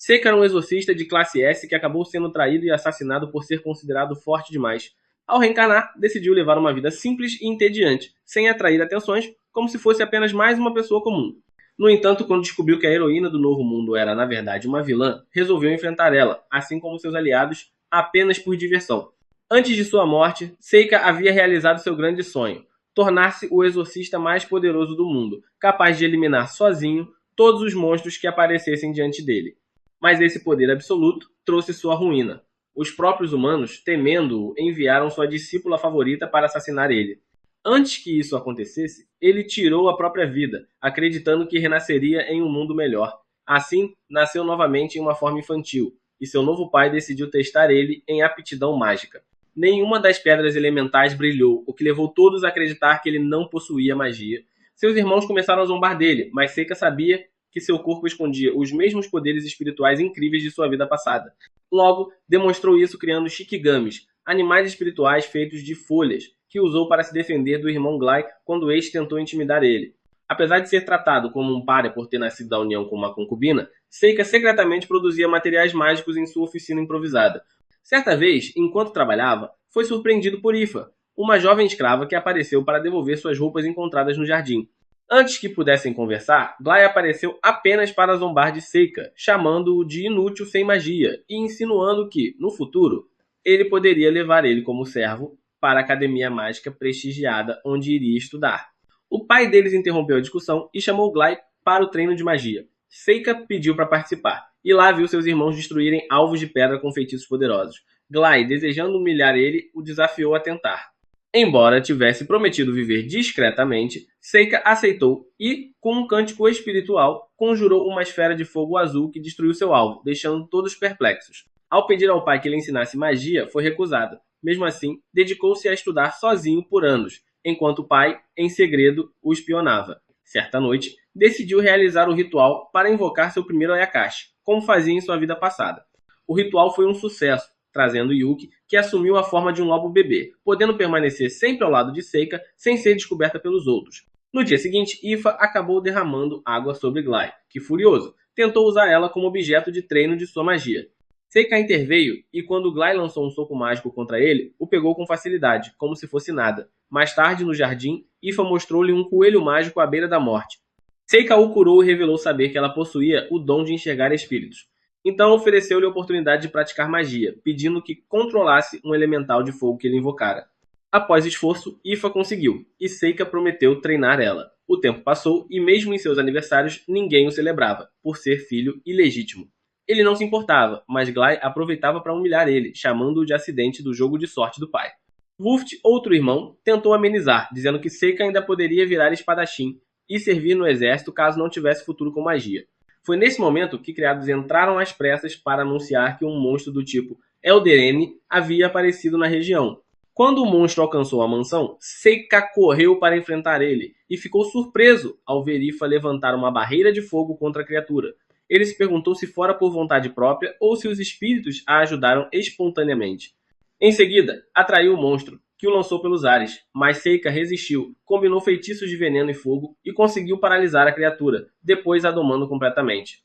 Seika era um exorcista de classe S que acabou sendo traído e assassinado por ser considerado forte demais. Ao reencarnar, decidiu levar uma vida simples e entediante, sem atrair atenções, como se fosse apenas mais uma pessoa comum. No entanto, quando descobriu que a heroína do Novo Mundo era, na verdade, uma vilã, resolveu enfrentar ela, assim como seus aliados, apenas por diversão. Antes de sua morte, Seika havia realizado seu grande sonho: tornar-se o exorcista mais poderoso do mundo, capaz de eliminar sozinho todos os monstros que aparecessem diante dele. Mas esse poder absoluto trouxe sua ruína. Os próprios humanos, temendo-o, enviaram sua discípula favorita para assassinar ele. Antes que isso acontecesse, ele tirou a própria vida, acreditando que renasceria em um mundo melhor. Assim, nasceu novamente em uma forma infantil, e seu novo pai decidiu testar ele em aptidão mágica. Nenhuma das pedras elementais brilhou, o que levou todos a acreditar que ele não possuía magia. Seus irmãos começaram a zombar dele, mas Seika sabia que seu corpo escondia os mesmos poderes espirituais incríveis de sua vida passada. Logo, demonstrou isso criando Shikigamis, animais espirituais feitos de folhas, que usou para se defender do irmão Glai quando este tentou intimidar ele. Apesar de ser tratado como um pária por ter nascido da união com uma concubina, Seika secretamente produzia materiais mágicos em sua oficina improvisada. Certa vez, enquanto trabalhava, foi surpreendido por Ifa, uma jovem escrava que apareceu para devolver suas roupas encontradas no jardim. Antes que pudessem conversar, Glai apareceu apenas para zombar de Seika, chamando-o de inútil sem magia e insinuando que, no futuro, ele poderia levar ele como servo para a academia mágica prestigiada onde iria estudar. O pai deles interrompeu a discussão e chamou Glai para o treino de magia. Seika pediu para participar, e lá viu seus irmãos destruírem alvos de pedra com feitiços poderosos. Glai, desejando humilhar ele, o desafiou a tentar. Embora tivesse prometido viver discretamente, Seika aceitou e, com um cântico espiritual, conjurou uma esfera de fogo azul que destruiu seu alvo, deixando todos perplexos. Ao pedir ao pai que lhe ensinasse magia, foi recusado. Mesmo assim, dedicou-se a estudar sozinho por anos, enquanto o pai, em segredo, o espionava. Certa noite, decidiu realizar o ritual para invocar seu primeiro Ayakashi, como fazia em sua vida passada. O ritual foi um sucesso, trazendo Yuki, que assumiu a forma de um lobo bebê, podendo permanecer sempre ao lado de Seika sem ser descoberta pelos outros. No dia seguinte, Ifa acabou derramando água sobre Glai, que, furioso, tentou usar ela como objeto de treino de sua magia. Seika interveio e, quando Glai lançou um soco mágico contra ele, o pegou com facilidade, como se fosse nada. Mais tarde, no jardim, Ifa mostrou-lhe um coelho mágico à beira da morte. Seika o curou e revelou saber que ela possuía o dom de enxergar espíritos. Então ofereceu-lhe a oportunidade de praticar magia, pedindo que controlasse um elemental de fogo que ele invocara. Após esforço, Ifa conseguiu, e Seika prometeu treinar ela. O tempo passou e mesmo em seus aniversários ninguém o celebrava, por ser filho ilegítimo. Ele não se importava, mas Glai aproveitava para humilhar ele, chamando-o de acidente do jogo de sorte do pai. Luft, outro irmão, tentou amenizar, dizendo que Seika ainda poderia virar espadachim e servir no exército caso não tivesse futuro com magia. Foi nesse momento que criados entraram às pressas para anunciar que um monstro do tipo Elder havia aparecido na região. Quando o monstro alcançou a mansão, Seika correu para enfrentar ele e ficou surpreso ao ver Ifa levantar uma barreira de fogo contra a criatura. Ele se perguntou se fora por vontade própria ou se os espíritos a ajudaram espontaneamente. Em seguida, atraiu o monstro, que o lançou pelos ares, mas Seika resistiu, combinou feitiços de veneno e fogo e conseguiu paralisar a criatura, depois a domando completamente.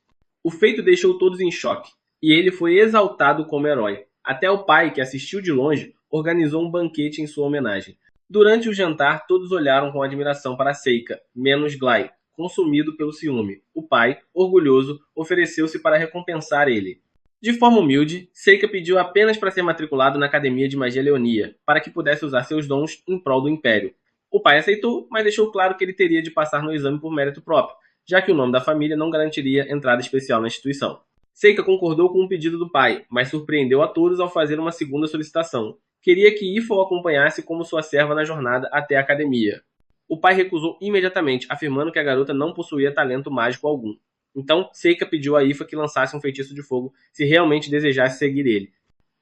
O feito deixou todos em choque, e ele foi exaltado como herói. Até o pai, que assistiu de longe, organizou um banquete em sua homenagem. Durante o jantar, todos olharam com admiração para Seika, menos Glai, consumido pelo ciúme. O pai, orgulhoso, ofereceu-se para recompensar ele. De forma humilde, Seika pediu apenas para ser matriculado na Academia de Magia Leonia, para que pudesse usar seus dons em prol do Império. O pai aceitou, mas deixou claro que ele teria de passar no exame por mérito próprio, já que o nome da família não garantiria entrada especial na instituição. Seika concordou com o pedido do pai, mas surpreendeu a todos ao fazer uma segunda solicitação. Queria que Ifa o acompanhasse como sua serva na jornada até a academia. O pai recusou imediatamente, afirmando que a garota não possuía talento mágico algum. Então, Seika pediu a Ifa que lançasse um feitiço de fogo se realmente desejasse seguir ele.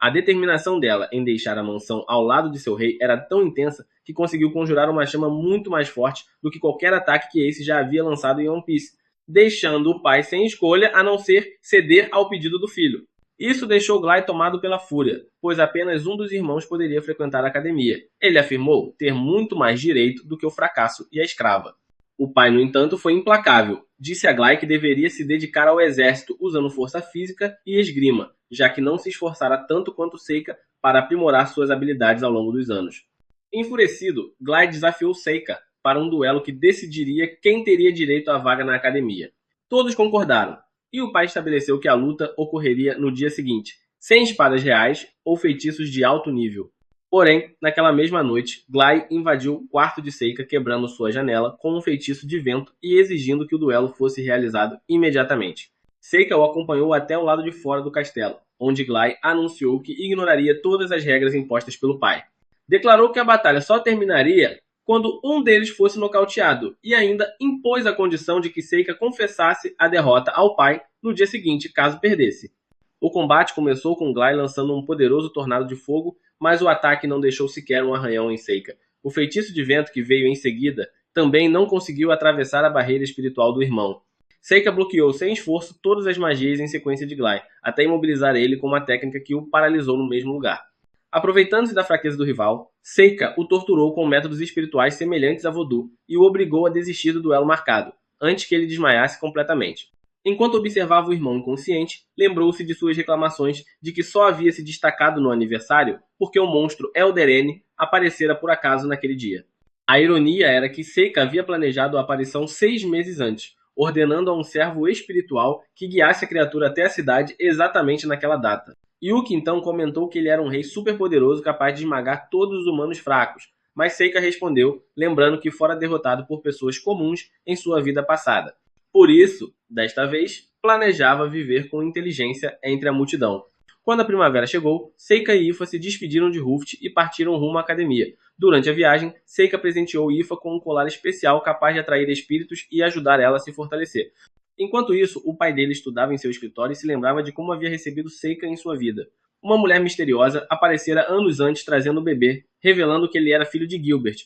A determinação dela em deixar a mansão ao lado de seu rei era tão intensa que conseguiu conjurar uma chama muito mais forte do que qualquer ataque que Ace já havia lançado em One Piece, deixando o pai sem escolha a não ser ceder ao pedido do filho. Isso deixou Glai tomado pela fúria, pois apenas um dos irmãos poderia frequentar a academia. Ele afirmou ter muito mais direito do que o fracasso e a escrava. O pai, no entanto, foi implacável. Disse a Glai que deveria se dedicar ao exército usando força física e esgrima, já que não se esforçara tanto quanto Seika para aprimorar suas habilidades ao longo dos anos. Enfurecido, Glai desafiou Seika para um duelo que decidiria quem teria direito à vaga na academia. Todos concordaram, e o pai estabeleceu que a luta ocorreria no dia seguinte, sem espadas reais ou feitiços de alto nível. Porém, naquela mesma noite, Glai invadiu o quarto de Seika quebrando sua janela com um feitiço de vento e exigindo que o duelo fosse realizado imediatamente. Seika o acompanhou até o lado de fora do castelo, onde Glai anunciou que ignoraria todas as regras impostas pelo pai. Declarou que a batalha só terminaria quando um deles fosse nocauteado e ainda impôs a condição de que Seika confessasse a derrota ao pai no dia seguinte, caso perdesse. O combate começou com Glai lançando um poderoso tornado de fogo, mas o ataque não deixou sequer um arranhão em Seika. O feitiço de vento que veio em seguida também não conseguiu atravessar a barreira espiritual do irmão. Seika bloqueou sem esforço todas as magias em sequência de Glai, até imobilizar ele com uma técnica que o paralisou no mesmo lugar. Aproveitando-se da fraqueza do rival, Seika o torturou com métodos espirituais semelhantes a Voodoo e o obrigou a desistir do duelo marcado, antes que ele desmaiasse completamente. Enquanto observava o irmão inconsciente, lembrou-se de suas reclamações de que só havia se destacado no aniversário porque o monstro Elder aparecera por acaso naquele dia. A ironia era que Seika havia planejado a aparição 6 meses antes, ordenando a um servo espiritual que guiasse a criatura até a cidade exatamente naquela data. Yuki então comentou que ele era um rei superpoderoso capaz de esmagar todos os humanos fracos, mas Seika respondeu, lembrando que fora derrotado por pessoas comuns em sua vida passada. Por isso, desta vez, planejava viver com inteligência entre a multidão. Quando a primavera chegou, Seika e Ifa se despediram de Ruft e partiram rumo à academia. Durante a viagem, Seika presenteou Ifa com um colar especial capaz de atrair espíritos e ajudar ela a se fortalecer. Enquanto isso, o pai dele estudava em seu escritório e se lembrava de como havia recebido Seika em sua vida. Uma mulher misteriosa aparecera anos antes trazendo o bebê, revelando que ele era filho de Gilbert,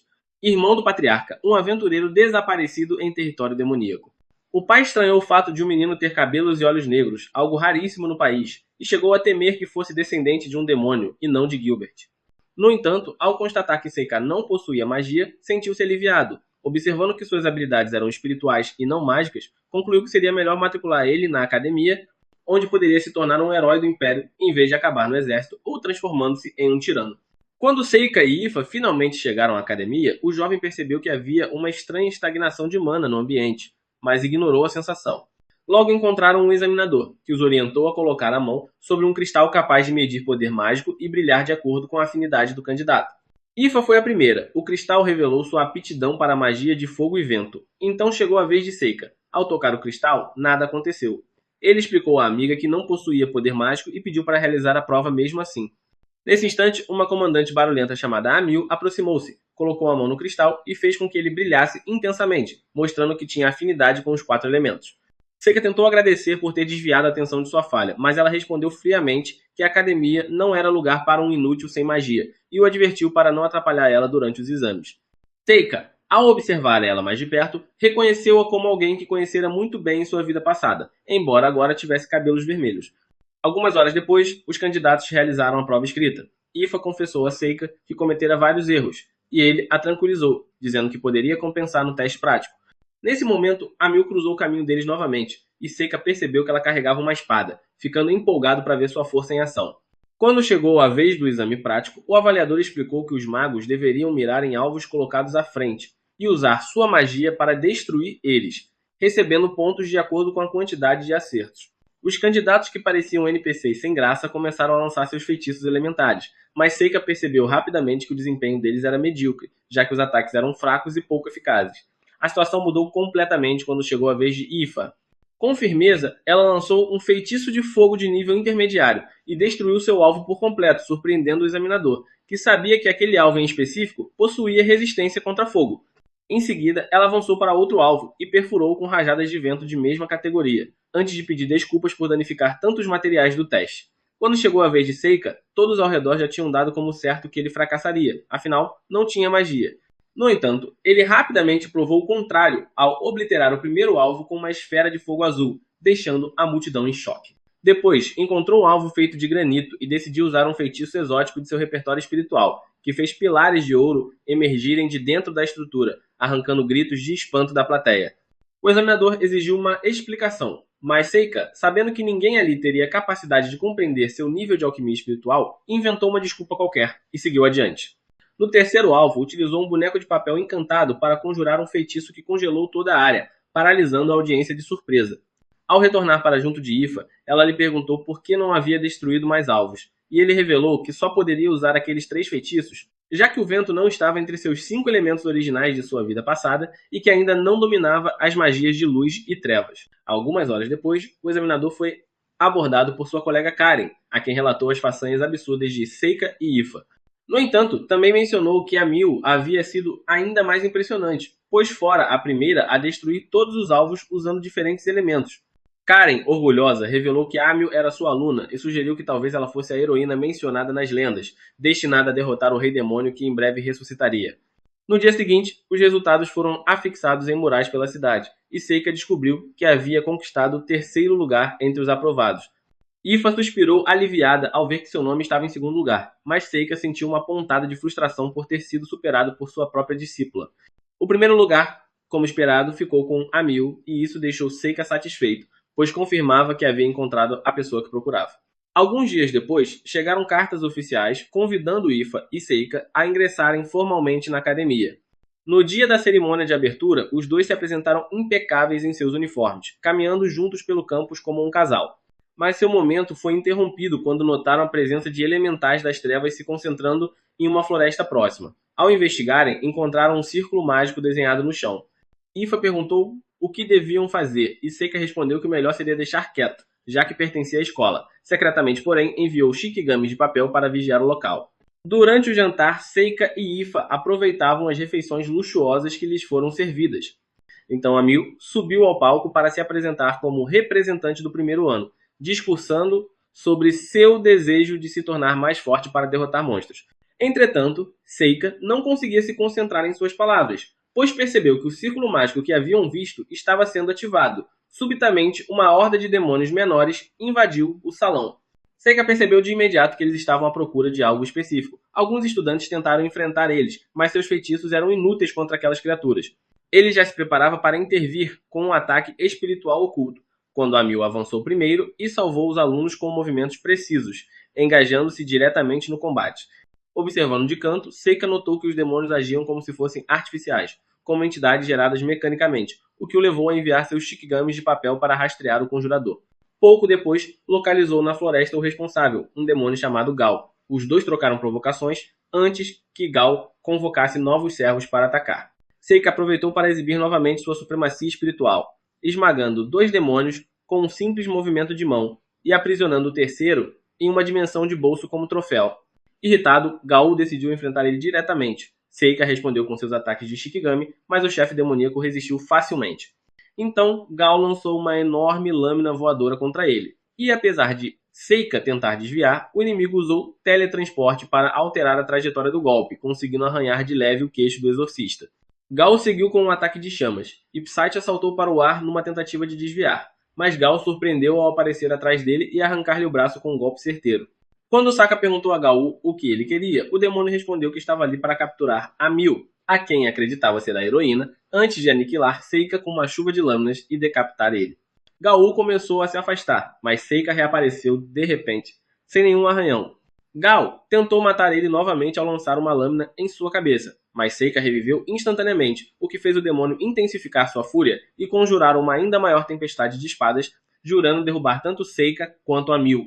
irmão do patriarca, um aventureiro desaparecido em território demoníaco. O pai estranhou o fato de um menino ter cabelos e olhos negros, algo raríssimo no país, e chegou a temer que fosse descendente de um demônio, e não de Gilbert. No entanto, ao constatar que Seika não possuía magia, sentiu-se aliviado. Observando que suas habilidades eram espirituais e não mágicas, concluiu que seria melhor matricular ele na academia, onde poderia se tornar um herói do Império, em vez de acabar no exército ou transformando-se em um tirano. Quando Seika e Ifa finalmente chegaram à academia, o jovem percebeu que havia uma estranha estagnação de mana no ambiente, mas ignorou a sensação. Logo encontraram um examinador, que os orientou a colocar a mão sobre um cristal capaz de medir poder mágico e brilhar de acordo com a afinidade do candidato. Ifa foi a primeira. O cristal revelou sua aptidão para a magia de fogo e vento. Então chegou a vez de Seika. Ao tocar o cristal, nada aconteceu. Ele explicou à amiga que não possuía poder mágico e pediu para realizar a prova mesmo assim. Nesse instante, uma comandante barulhenta chamada Amil aproximou-se, colocou a mão no cristal e fez com que ele brilhasse intensamente, mostrando que tinha afinidade com os 4 elementos. Seika tentou agradecer por ter desviado a atenção de sua falha, mas ela respondeu friamente que a academia não era lugar para um inútil sem magia, e o advertiu para não atrapalhar ela durante os exames. Seika, ao observar ela mais de perto, reconheceu-a como alguém que conhecera muito bem em sua vida passada, embora agora tivesse cabelos vermelhos. Algumas horas depois, os candidatos realizaram a prova escrita. Ifa confessou a Seika que cometera vários erros, e ele a tranquilizou, dizendo que poderia compensar no teste prático. Nesse momento, Amil cruzou o caminho deles novamente, e Seika percebeu que ela carregava uma espada, ficando empolgado para ver sua força em ação. Quando chegou a vez do exame prático, o avaliador explicou que os magos deveriam mirar em alvos colocados à frente, e usar sua magia para destruir eles, recebendo pontos de acordo com a quantidade de acertos. Os candidatos que pareciam NPCs sem graça começaram a lançar seus feitiços elementares, mas Seika percebeu rapidamente que o desempenho deles era medíocre, já que os ataques eram fracos e pouco eficazes. A situação mudou completamente quando chegou a vez de Ifa. Com firmeza, ela lançou um feitiço de fogo de nível intermediário e destruiu seu alvo por completo, surpreendendo o examinador, que sabia que aquele alvo em específico possuía resistência contra fogo. Em seguida, ela avançou para outro alvo e perfurou com rajadas de vento de mesma categoria, antes de pedir desculpas por danificar tantos materiais do teste. Quando chegou a vez de Seika, todos ao redor já tinham dado como certo que ele fracassaria, afinal, não tinha magia. No entanto, ele rapidamente provou o contrário ao obliterar o primeiro alvo com uma esfera de fogo azul, deixando a multidão em choque. Depois, encontrou um alvo feito de granito e decidiu usar um feitiço exótico de seu repertório espiritual, que fez pilares de ouro emergirem de dentro da estrutura, arrancando gritos de espanto da plateia. O examinador exigiu uma explicação, mas Seika, sabendo que ninguém ali teria capacidade de compreender seu nível de alquimia espiritual, inventou uma desculpa qualquer e seguiu adiante. No terceiro alvo, utilizou um boneco de papel encantado para conjurar um feitiço que congelou toda a área, paralisando a audiência de surpresa. Ao retornar para junto de Ifa, ela lhe perguntou por que não havia destruído mais alvos, e ele revelou que só poderia usar aqueles 3 feitiços, já que o vento não estava entre seus 5 elementos originais de sua vida passada e que ainda não dominava as magias de luz e trevas. Algumas horas depois, o examinador foi abordado por sua colega Karen, a quem relatou as façanhas absurdas de Seika e Ifa. No entanto, também mencionou que a Mil havia sido ainda mais impressionante, pois fora a primeira a destruir todos os alvos usando diferentes elementos. Karen, orgulhosa, revelou que Amil era sua aluna e sugeriu que talvez ela fosse a heroína mencionada nas lendas, destinada a derrotar o rei demônio que em breve ressuscitaria. No dia seguinte, os resultados foram afixados em murais pela cidade, e Seika descobriu que havia conquistado o 3º lugar entre os aprovados. Ifa suspirou aliviada ao ver que seu nome estava em 2º lugar, mas Seika sentiu uma pontada de frustração por ter sido superado por sua própria discípula. O 1º lugar, como esperado, ficou com Amil, e isso deixou Seika satisfeito, pois confirmava que havia encontrado a pessoa que procurava. Alguns dias depois, chegaram cartas oficiais convidando Ifa e Seika a ingressarem formalmente na academia. No dia da cerimônia de abertura, os dois se apresentaram impecáveis em seus uniformes, caminhando juntos pelo campus como um casal. Mas seu momento foi interrompido quando notaram a presença de elementais das trevas se concentrando em uma floresta próxima. Ao investigarem, encontraram um círculo mágico desenhado no chão. Ifa perguntou o que deviam fazer, e Seika respondeu que o melhor seria deixar quieto, já que pertencia à escola. Secretamente, porém, enviou shikigamis de papel para vigiar o local. Durante o jantar, Seika e Ifa aproveitavam as refeições luxuosas que lhes foram servidas. Então Amil subiu ao palco para se apresentar como representante do 1º ano, discursando sobre seu desejo de se tornar mais forte para derrotar monstros. Entretanto, Seika não conseguia se concentrar em suas palavras, pois percebeu que o círculo mágico que haviam visto estava sendo ativado. Subitamente, uma horda de demônios menores invadiu o salão. Seika percebeu de imediato que eles estavam à procura de algo específico. Alguns estudantes tentaram enfrentar eles, mas seus feitiços eram inúteis contra aquelas criaturas. Ele já se preparava para intervir com um ataque espiritual oculto, quando Amil avançou primeiro e salvou os alunos com movimentos precisos, engajando-se diretamente no combate. Observando de canto, Seika notou que os demônios agiam como se fossem artificiais, como entidades geradas mecanicamente, o que o levou a enviar seus shikigamis de papel para rastrear o conjurador. Pouco depois, localizou na floresta o responsável, um demônio chamado Gal. Os dois trocaram provocações antes que Gal convocasse novos servos para atacar. Seika aproveitou para exibir novamente sua supremacia espiritual, esmagando 2 demônios com um simples movimento de mão e aprisionando o terceiro em uma dimensão de bolso como troféu. Irritado, Gal decidiu enfrentar ele diretamente. Seika respondeu com seus ataques de Shikigami, mas o chefe demoníaco resistiu facilmente. Então, Gal lançou uma enorme lâmina voadora contra ele. E apesar de Seika tentar desviar, o inimigo usou teletransporte para alterar a trajetória do golpe, conseguindo arranhar de leve o queixo do exorcista. Gal seguiu com um ataque de chamas, e Psyche saltou para o ar numa tentativa de desviar, mas Gal surpreendeu ao aparecer atrás dele e arrancar-lhe o braço com um golpe certeiro. Quando Sokka perguntou a Gal o que ele queria, o demônio respondeu que estava ali para capturar Amil, a quem acreditava ser a heroína, antes de aniquilar Seika com uma chuva de lâminas e decapitar ele. Gal começou a se afastar, mas Seika reapareceu de repente, sem nenhum arranhão. Gal tentou matar ele novamente ao lançar uma lâmina em sua cabeça, mas Seika reviveu instantaneamente, o que fez o demônio intensificar sua fúria e conjurar uma ainda maior tempestade de espadas, jurando derrubar tanto Seika quanto Amil.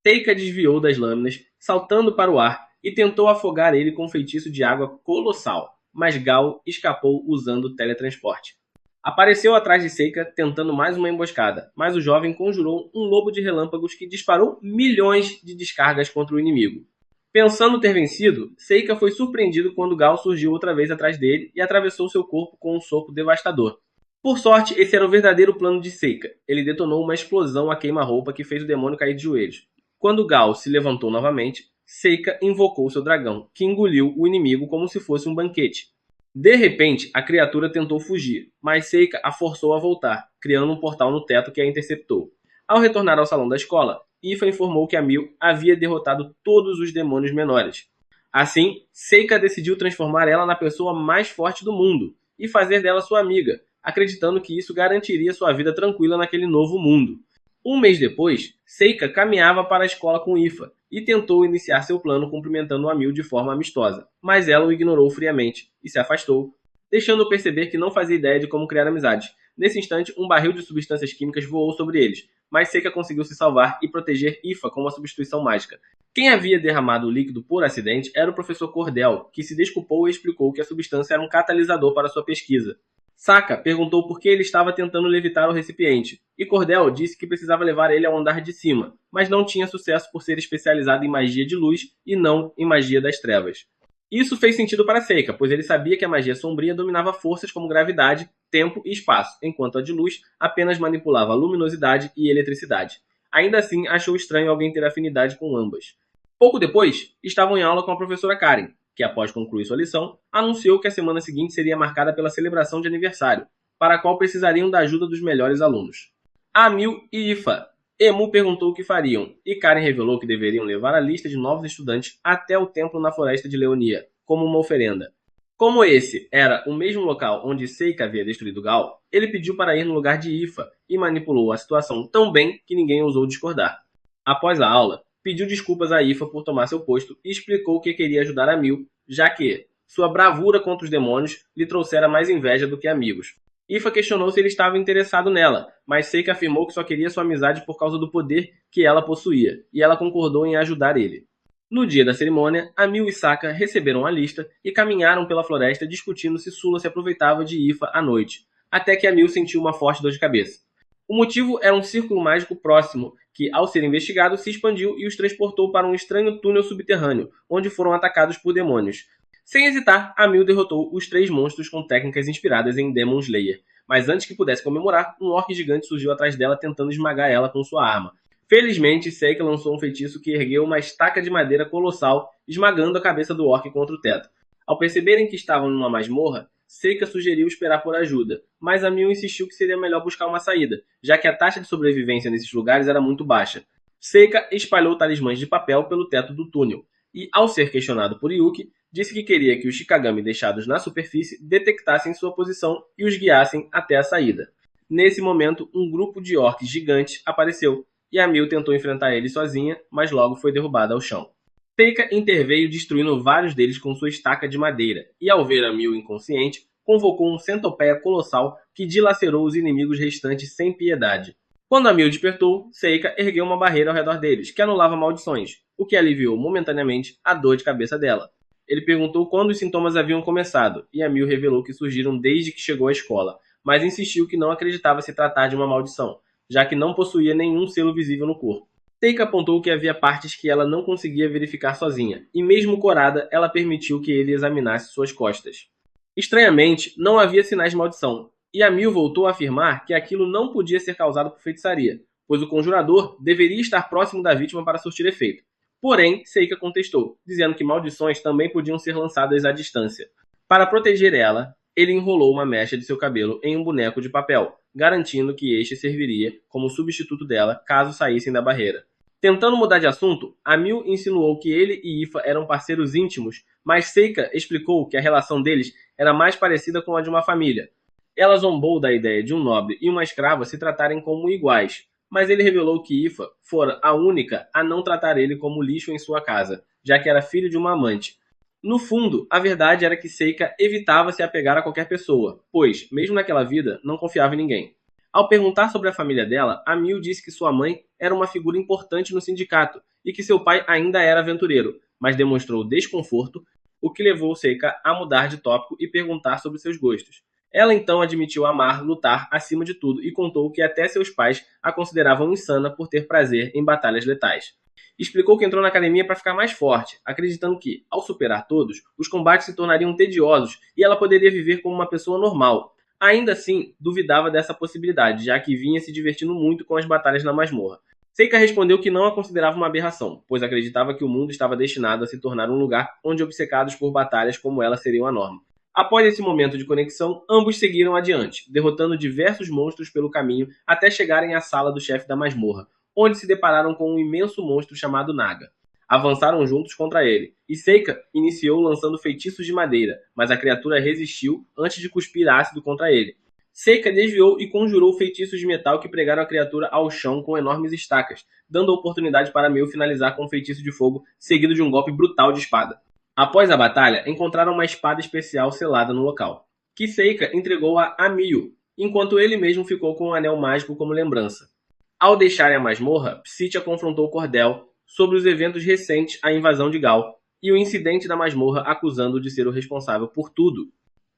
Seika desviou das lâminas, saltando para o ar, e tentou afogar ele com um feitiço de água colossal, mas Gal escapou usando o teletransporte. Apareceu atrás de Seika, tentando mais uma emboscada, mas o jovem conjurou um lobo de relâmpagos que disparou milhões de descargas contra o inimigo. Pensando ter vencido, Seika foi surpreendido quando Gal surgiu outra vez atrás dele e atravessou seu corpo com um soco devastador. Por sorte, esse era o verdadeiro plano de Seika. Ele detonou uma explosão a queima-roupa que fez o demônio cair de joelhos. Quando Gal se levantou novamente, Seika invocou seu dragão, que engoliu o inimigo como se fosse um banquete. De repente, a criatura tentou fugir, mas Seika a forçou a voltar, criando um portal no teto que a interceptou. Ao retornar ao salão da escola, Ifa informou que a Mil havia derrotado todos os demônios menores. Assim, Seika decidiu transformar ela na pessoa mais forte do mundo e fazer dela sua amiga, acreditando que isso garantiria sua vida tranquila naquele novo mundo. Um mês depois, Seika caminhava para a escola com Ifa e tentou iniciar seu plano cumprimentando a Mil de forma amistosa, mas ela o ignorou friamente e se afastou, deixando-o perceber que não fazia ideia de como criar amizades. Nesse instante, um barril de substâncias químicas voou sobre eles, mas Seika conseguiu se salvar e proteger Ifa com uma substituição mágica. Quem havia derramado o líquido por acidente era o professor Cordel, que se desculpou e explicou que a substância era um catalisador para sua pesquisa. Saka perguntou por que ele estava tentando levitar o recipiente, e Cordel disse que precisava levar ele ao andar de cima, mas não tinha sucesso por ser especializado em magia de luz e não em magia das trevas. Isso fez sentido para Seika, pois ele sabia que a magia sombria dominava forças como gravidade, tempo e espaço, enquanto a de luz apenas manipulava a luminosidade e eletricidade. Ainda assim, achou estranho alguém ter afinidade com ambas. Pouco depois, estavam em aula com a professora Karen, que após concluir sua lição, anunciou que a semana seguinte seria marcada pela celebração de aniversário, para a qual precisariam da ajuda dos melhores alunos. Amil e Ifa. Emu perguntou o que fariam, e Karen revelou que deveriam levar a lista de novos estudantes até o templo na floresta de Leonia, como uma oferenda. Como esse era o mesmo local onde Seika havia destruído Gal, ele pediu para ir no lugar de Ifa e manipulou a situação tão bem que ninguém ousou discordar. Após a aula, pediu desculpas a Ifa por tomar seu posto e explicou que queria ajudar a Mil, já que sua bravura contra os demônios lhe trouxera mais inveja do que amigos. Ifa questionou se ele estava interessado nela, mas Seika afirmou que só queria sua amizade por causa do poder que ela possuía, e ela concordou em ajudar ele. No dia da cerimônia, Amil e Saka receberam a lista e caminharam pela floresta discutindo se Sula se aproveitava de Ifa à noite, até que Amil sentiu uma forte dor de cabeça. O motivo era um círculo mágico próximo, que, ao ser investigado, se expandiu e os transportou para um estranho túnel subterrâneo, onde foram atacados por demônios. Sem hesitar, Amil derrotou os 3 monstros com técnicas inspiradas em Demon Slayer, mas antes que pudesse comemorar, um orc gigante surgiu atrás dela tentando esmagar ela com sua arma. Felizmente, Seika lançou um feitiço que ergueu uma estaca de madeira colossal, esmagando a cabeça do orc contra o teto. Ao perceberem que estavam numa masmorra, Seika sugeriu esperar por ajuda, mas Amil insistiu que seria melhor buscar uma saída, já que a taxa de sobrevivência nesses lugares era muito baixa. Seika espalhou talismãs de papel pelo teto do túnel, e, ao ser questionado por Yuki, disse que queria que os Shikagami deixados na superfície detectassem sua posição e os guiassem até a saída. Nesse momento, um grupo de orcs gigantes apareceu, e Amil tentou enfrentar eles sozinha, mas logo foi derrubada ao chão. Seika interveio destruindo vários deles com sua estaca de madeira, e ao ver Amil inconsciente, convocou um centopeia colossal que dilacerou os inimigos restantes sem piedade. Quando Amil despertou, Seika ergueu uma barreira ao redor deles, que anulava maldições, o que aliviou momentaneamente a dor de cabeça dela. Ele perguntou quando os sintomas haviam começado, e Amil revelou que surgiram desde que chegou à escola, mas insistiu que não acreditava se tratar de uma maldição, já que não possuía nenhum selo visível no corpo. Seika apontou que havia partes que ela não conseguia verificar sozinha, e mesmo corada, ela permitiu que ele examinasse suas costas. Estranhamente, não havia sinais de maldição, e Amil voltou a afirmar que aquilo não podia ser causado por feitiçaria, pois o conjurador deveria estar próximo da vítima para surtir efeito. Porém, Seika contestou, dizendo que maldições também podiam ser lançadas à distância. Para proteger ela, ele enrolou uma mecha de seu cabelo em um boneco de papel, garantindo que este serviria como substituto dela caso saíssem da barreira. Tentando mudar de assunto, Amil insinuou que ele e Ifa eram parceiros íntimos, mas Seika explicou que a relação deles era mais parecida com a de uma família. Ela zombou da ideia de um nobre e uma escrava se tratarem como iguais, mas ele revelou que Ifa fora a única a não tratar ele como lixo em sua casa, já que era filho de uma amante. No fundo, a verdade era que Seika evitava se apegar a qualquer pessoa, pois, mesmo naquela vida, não confiava em ninguém. Ao perguntar sobre a família dela, Amil disse que sua mãe era uma figura importante no sindicato e que seu pai ainda era aventureiro, mas demonstrou desconforto, o que levou Seika a mudar de tópico e perguntar sobre seus gostos. Ela então admitiu amar lutar acima de tudo e contou que até seus pais a consideravam insana por ter prazer em batalhas letais. Explicou que entrou na academia para ficar mais forte, acreditando que, ao superar todos, os combates se tornariam tediosos e ela poderia viver como uma pessoa normal. Ainda assim, duvidava dessa possibilidade, já que vinha se divertindo muito com as batalhas na masmorra. Seika respondeu que não a considerava uma aberração, pois acreditava que o mundo estava destinado a se tornar um lugar onde obcecados por batalhas como ela seriam a norma. Após esse momento de conexão, ambos seguiram adiante, derrotando diversos monstros pelo caminho até chegarem à sala do chefe da masmorra, onde se depararam com um imenso monstro chamado Naga. Avançaram juntos contra ele, e Seika iniciou lançando feitiços de madeira, mas a criatura resistiu antes de cuspir ácido contra ele. Seika desviou e conjurou feitiços de metal que pregaram a criatura ao chão com enormes estacas, dando a oportunidade para Mew finalizar com um feitiço de fogo, seguido de um golpe brutal de espada. Após a batalha, encontraram uma espada especial selada no local, que Seika entregou a Amiyu, enquanto ele mesmo ficou com um anel mágico como lembrança. Ao deixarem a masmorra, Psitia confrontou Cordell sobre os eventos recentes à invasão de Gal e o incidente da masmorra, acusando-o de ser o responsável por tudo.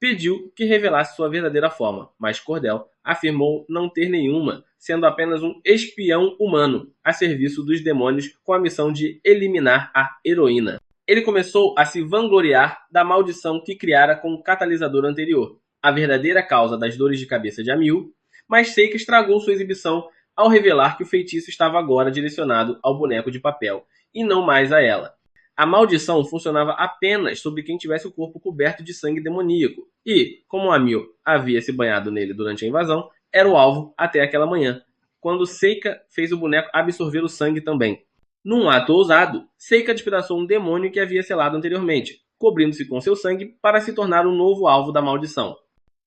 Pediu que revelasse sua verdadeira forma, mas Cordell afirmou não ter nenhuma, sendo apenas um espião humano a serviço dos demônios com a missão de eliminar a heroína. Ele começou a se vangloriar da maldição que criara com o catalisador anterior, a verdadeira causa das dores de cabeça de Amiyu, mas Seika estragou sua exibição ao revelar que o feitiço estava agora direcionado ao boneco de papel, e não mais a ela. A maldição funcionava apenas sobre quem tivesse o corpo coberto de sangue demoníaco, e, como Amiyu havia se banhado nele durante a invasão, era o alvo até aquela manhã, quando Seika fez o boneco absorver o sangue também. Num ato ousado, Seika despedaçou um demônio que havia selado anteriormente, cobrindo-se com seu sangue para se tornar um novo alvo da maldição.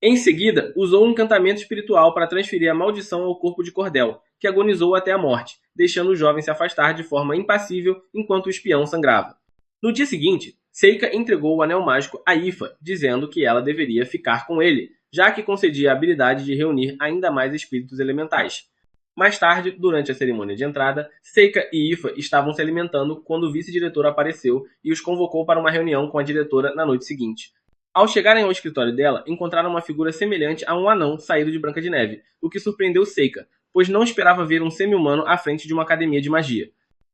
Em seguida, usou um encantamento espiritual para transferir a maldição ao corpo de Cordell, que agonizou até a morte, deixando o jovem se afastar de forma impassível enquanto o espião sangrava. No dia seguinte, Seika entregou o anel mágico a Ifa, dizendo que ela deveria ficar com ele, já que concedia a habilidade de reunir ainda mais espíritos elementais. Mais tarde, durante a cerimônia de entrada, Seika e Ifa estavam se alimentando quando o vice-diretor apareceu e os convocou para uma reunião com a diretora na noite seguinte. Ao chegarem ao escritório dela, encontraram uma figura semelhante a um anão saído de Branca de Neve, o que surpreendeu Seika, pois não esperava ver um semi-humano à frente de uma academia de magia.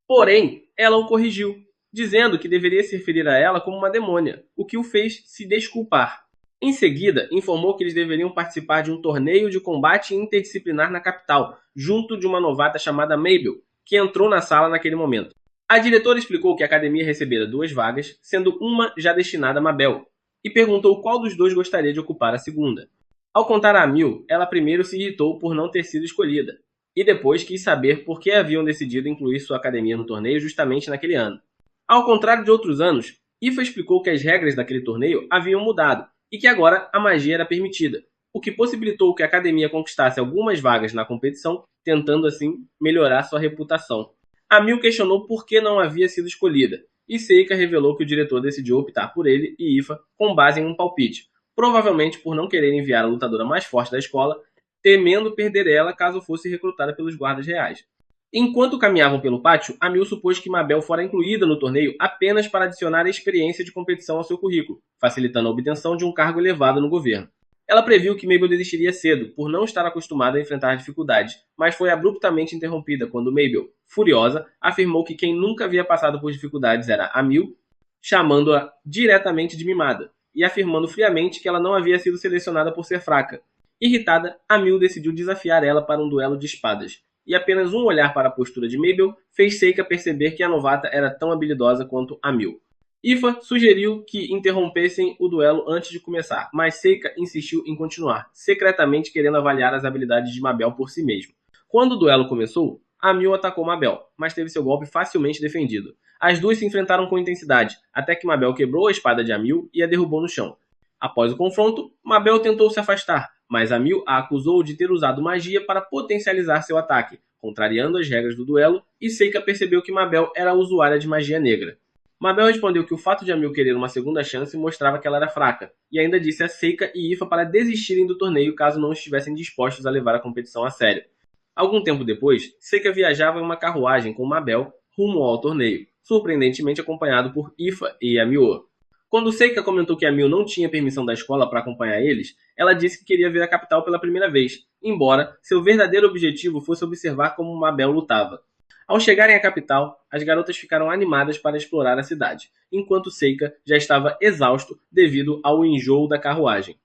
Porém, ela o corrigiu, dizendo que deveria se referir a ela como uma demônia, o que o fez se desculpar. Em seguida, informou que eles deveriam participar de um torneio de combate interdisciplinar na capital, junto de uma novata chamada Mabel, que entrou na sala naquele momento. A diretora explicou que a academia recebera 2 vagas, sendo uma já destinada a Mabel, e perguntou qual dos dois gostaria de ocupar a segunda. Ao contar a Amiyu, ela primeiro se irritou por não ter sido escolhida, e depois quis saber por que haviam decidido incluir sua academia no torneio justamente naquele ano. Ao contrário de outros anos, Ifa explicou que as regras daquele torneio haviam mudado, e que agora a magia era permitida, o que possibilitou que a academia conquistasse algumas vagas na competição, tentando assim melhorar sua reputação. Amiyu questionou por que não havia sido escolhida, e Seika revelou que o diretor decidiu optar por ele e Ifa com base em um palpite, provavelmente por não querer enviar a lutadora mais forte da escola, temendo perder ela caso fosse recrutada pelos guardas reais. Enquanto caminhavam pelo pátio, Amiyu supôs que Mabel fora incluída no torneio apenas para adicionar a experiência de competição ao seu currículo, facilitando a obtenção de um cargo elevado no governo. Ela previu que Mabel desistiria cedo, por não estar acostumada a enfrentar dificuldades, mas foi abruptamente interrompida quando Mabel, furiosa, afirmou que quem nunca havia passado por dificuldades era Amiyu, chamando-a diretamente de mimada, e afirmando friamente que ela não havia sido selecionada por ser fraca. Irritada, Amiyu decidiu desafiar ela para um duelo de espadas, e apenas um olhar para a postura de Mabel fez Seika perceber que a novata era tão habilidosa quanto Amiyu. Ifa sugeriu que interrompessem o duelo antes de começar, mas Seika insistiu em continuar, secretamente querendo avaliar as habilidades de Mabel por si mesmo. Quando o duelo começou, Amiyu atacou Mabel, mas teve seu golpe facilmente defendido. As duas se enfrentaram com intensidade, até que Mabel quebrou a espada de Amiyu e a derrubou no chão. Após o confronto, Mabel tentou se afastar, mas Amiyu a acusou de ter usado magia para potencializar seu ataque, contrariando as regras do duelo, e Seika percebeu que Mabel era usuária de magia negra. Mabel respondeu que o fato de Amiyu querer uma segunda chance mostrava que ela era fraca, e ainda disse a Seika e Ifa para desistirem do torneio caso não estivessem dispostos a levar a competição a sério. Algum tempo depois, Seika viajava em uma carruagem com Mabel rumo ao torneio, surpreendentemente acompanhado por Ifa e Amiyu. Quando Seika comentou que Amiyu não tinha permissão da escola para acompanhar eles, ela disse que queria ver a capital pela primeira vez, embora seu verdadeiro objetivo fosse observar como Mabel lutava. Ao chegarem à capital, as garotas ficaram animadas para explorar a cidade, enquanto Seika já estava exausto devido ao enjoo da carruagem.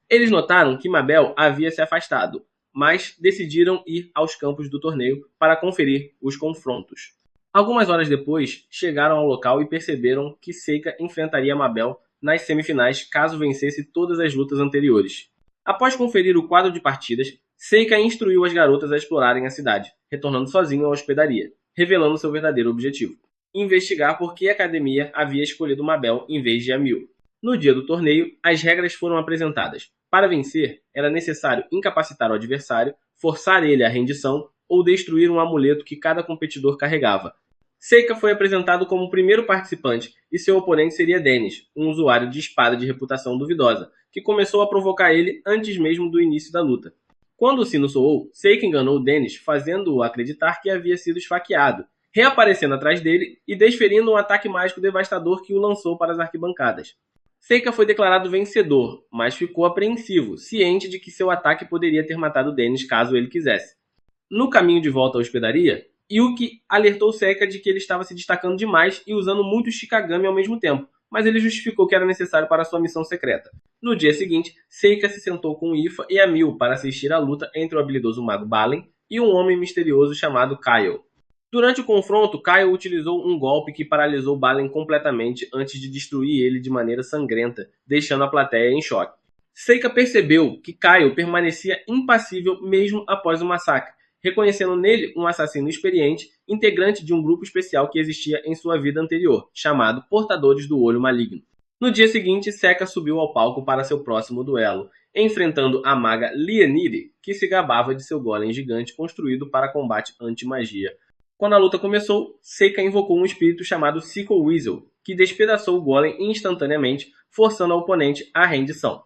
Eles notaram que Mabel havia se afastado, mas decidiram ir aos campos do torneio para conferir os confrontos. Algumas horas depois, chegaram ao local e perceberam que Seika enfrentaria Mabel nas semifinais caso vencesse todas as lutas anteriores. Após conferir o quadro de partidas, Seika instruiu as garotas a explorarem a cidade, retornando sozinho à hospedaria, revelando seu verdadeiro objetivo: investigar por que a academia havia escolhido Mabel em vez de Amil. No dia do torneio, as regras foram apresentadas. Para vencer, era necessário incapacitar o adversário, forçar ele à rendição ou destruir um amuleto que cada competidor carregava. Seika foi apresentado como o primeiro participante e seu oponente seria Dennis, um usuário de espada de reputação duvidosa, que começou a provocar ele antes mesmo do início da luta. Quando o sino soou, Seika enganou Dennis, fazendo-o acreditar que havia sido esfaqueado, reaparecendo atrás dele e desferindo um ataque mágico devastador que o lançou para as arquibancadas. Seika foi declarado vencedor, mas ficou apreensivo, ciente de que seu ataque poderia ter matado Dennis caso ele quisesse. No caminho de volta à hospedaria, Yuki alertou Seika de que ele estava se destacando demais e usando muito Shikigami ao mesmo tempo, mas ele justificou que era necessário para sua missão secreta. No dia seguinte, Seika se sentou com Ifa e Amil para assistir à luta entre o habilidoso mago Balen e um homem misterioso chamado Kyle. Durante o confronto, Kyle utilizou um golpe que paralisou Balen completamente antes de destruir ele de maneira sangrenta, deixando a plateia em choque. Seika percebeu que Kyle permanecia impassível mesmo após o massacre, reconhecendo nele um assassino experiente, integrante de um grupo especial que existia em sua vida anterior, chamado Portadores do Olho Maligno. No dia seguinte, Seika subiu ao palco para seu próximo duelo, enfrentando a maga Lianire, que se gabava de seu golem gigante construído para combate anti-magia. Quando a luta começou, Seika invocou um espírito chamado Sickle Weasel, que despedaçou o golem instantaneamente, forçando o oponente à rendição.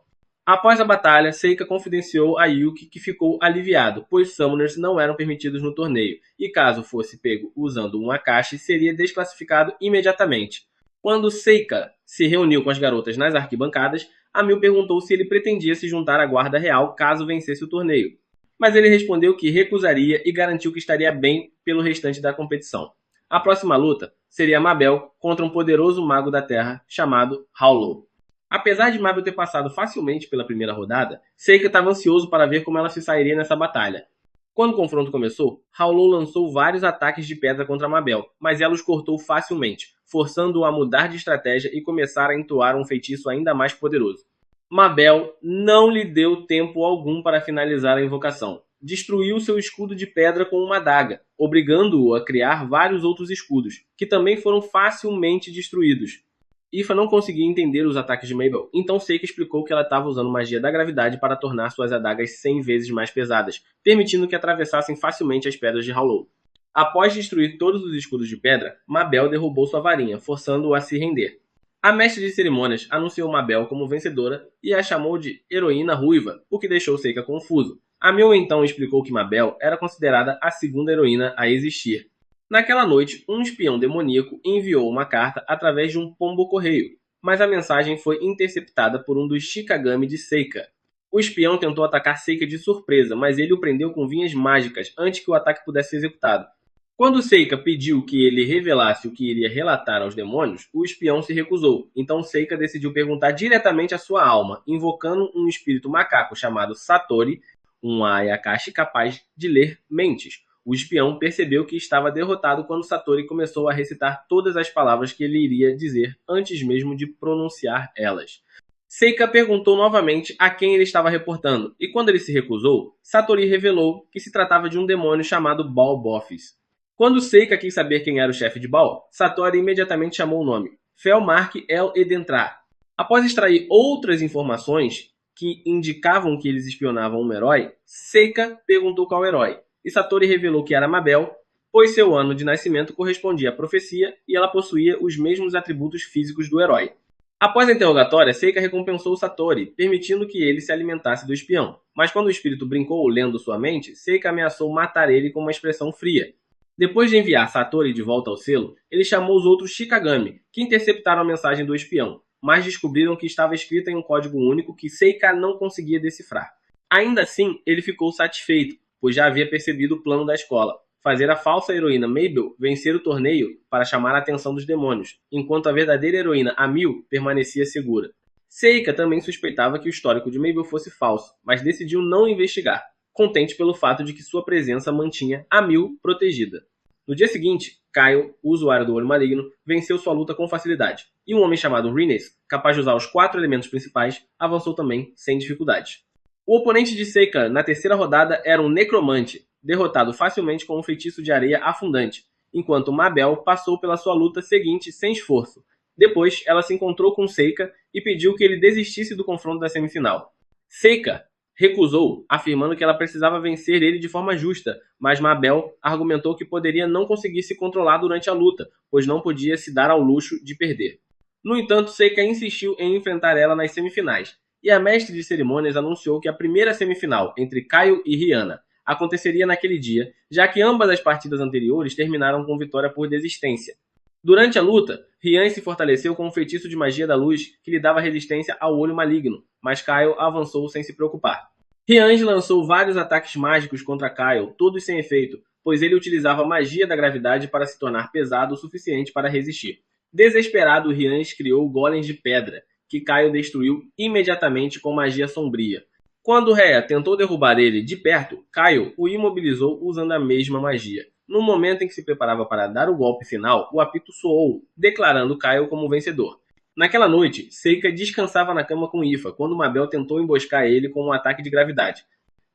Após a batalha, Seika confidenciou a Yuki que ficou aliviado, pois Summoners não eram permitidos no torneio, e caso fosse pego usando um Akashi, seria desclassificado imediatamente. Quando Seika se reuniu com as garotas nas arquibancadas, Amil perguntou se ele pretendia se juntar à guarda real caso vencesse o torneio. Mas ele respondeu que recusaria e garantiu que estaria bem pelo restante da competição. A próxima luta seria Mabel contra um poderoso mago da Terra chamado Howlow. Apesar de Mabel ter passado facilmente pela primeira rodada, Seika estava ansioso para ver como ela se sairia nessa batalha. Quando o confronto começou, Howlow lançou vários ataques de pedra contra Mabel, mas ela os cortou facilmente, forçando-o a mudar de estratégia e começar a entoar um feitiço ainda mais poderoso. Mabel não lhe deu tempo algum para finalizar a invocação. Destruiu seu escudo de pedra com uma adaga, obrigando-o a criar vários outros escudos, que também foram facilmente destruídos. Ifa não conseguia entender os ataques de Mabel, então Seika explicou que ela estava usando magia da gravidade para tornar suas adagas 100 vezes mais pesadas, permitindo que atravessassem facilmente as pedras de Howlow. Após destruir todos os escudos de pedra, Mabel derrubou sua varinha, forçando-o a se render. A mestre de cerimônias anunciou Mabel como vencedora e a chamou de heroína ruiva, o que deixou Seika confuso. Amil então explicou que Mabel era considerada a segunda heroína a existir. Naquela noite, um espião demoníaco enviou uma carta através de um pombo-correio, mas a mensagem foi interceptada por um dos Shikigami de Seika. O espião tentou atacar Seika de surpresa, mas ele o prendeu com vinhas mágicas antes que o ataque pudesse ser executado. Quando Seika pediu que ele revelasse o que iria relatar aos demônios, o espião se recusou. Então Seika decidiu perguntar diretamente à sua alma, invocando um espírito macaco chamado Satori, um Ayakashi capaz de ler mentes. O espião percebeu que estava derrotado quando Satori começou a recitar todas as palavras que ele iria dizer antes mesmo de pronunciar elas. Seika perguntou novamente a quem ele estava reportando, e quando ele se recusou, Satori revelou que se tratava de um demônio chamado Baal Bophis. Quando Seika quis saber quem era o chefe de Baal, Satori imediatamente chamou o nome, Felmark El Edentrar. Após extrair outras informações que indicavam que eles espionavam um herói, Seika perguntou qual herói, e Satori revelou que era Mabel, pois seu ano de nascimento correspondia à profecia e ela possuía os mesmos atributos físicos do herói. Após a interrogatória, Seika recompensou Satori, permitindo que ele se alimentasse do espião. Mas quando o espírito brincou lendo sua mente, Seika ameaçou matar ele com uma expressão fria. Depois de enviar Satori de volta ao selo, ele chamou os outros Shikigami, que interceptaram a mensagem do espião, mas descobriram que estava escrita em um código único que Seika não conseguia decifrar. Ainda assim, ele ficou satisfeito, pois já havia percebido o plano da escola: fazer a falsa heroína Mabel vencer o torneio para chamar a atenção dos demônios, enquanto a verdadeira heroína Amil permanecia segura. Seika também suspeitava que o histórico de Mabel fosse falso, mas decidiu não investigar, contente pelo fato de que sua presença mantinha Amil protegida. No dia seguinte, Kyle, o usuário do olho maligno, venceu sua luta com facilidade, e um homem chamado Rines, capaz de usar os 4 elementos principais, avançou também sem dificuldades. O oponente de Seika na terceira rodada era um necromante, derrotado facilmente com um feitiço de areia afundante, enquanto Mabel passou pela sua luta seguinte sem esforço. Depois, ela se encontrou com Seika e pediu que ele desistisse do confronto da semifinal. Seika recusou, afirmando que ela precisava vencer ele de forma justa, mas Mabel argumentou que poderia não conseguir se controlar durante a luta, pois não podia se dar ao luxo de perder. No entanto, Seika insistiu em enfrentar ela nas semifinais, e a mestre de cerimônias anunciou que a primeira semifinal, entre Kyle e Rihanna, aconteceria naquele dia, já que ambas as partidas anteriores terminaram com vitória por desistência. Durante a luta, Rian se fortaleceu com um feitiço de magia da luz que lhe dava resistência ao olho maligno, mas Kyle avançou sem se preocupar. Rian lançou vários ataques mágicos contra Kyle, todos sem efeito, pois ele utilizava a magia da gravidade para se tornar pesado o suficiente para resistir. Desesperado, Rian criou golems de pedra, que Kyle destruiu imediatamente com magia sombria. Quando Rhea tentou derrubar ele de perto, Kyle o imobilizou usando a mesma magia. No momento em que se preparava para dar o golpe final, o apito soou, declarando Kyle como vencedor. Naquela noite, Seika descansava na cama com Ifa, quando Mabel tentou emboscar ele com um ataque de gravidade.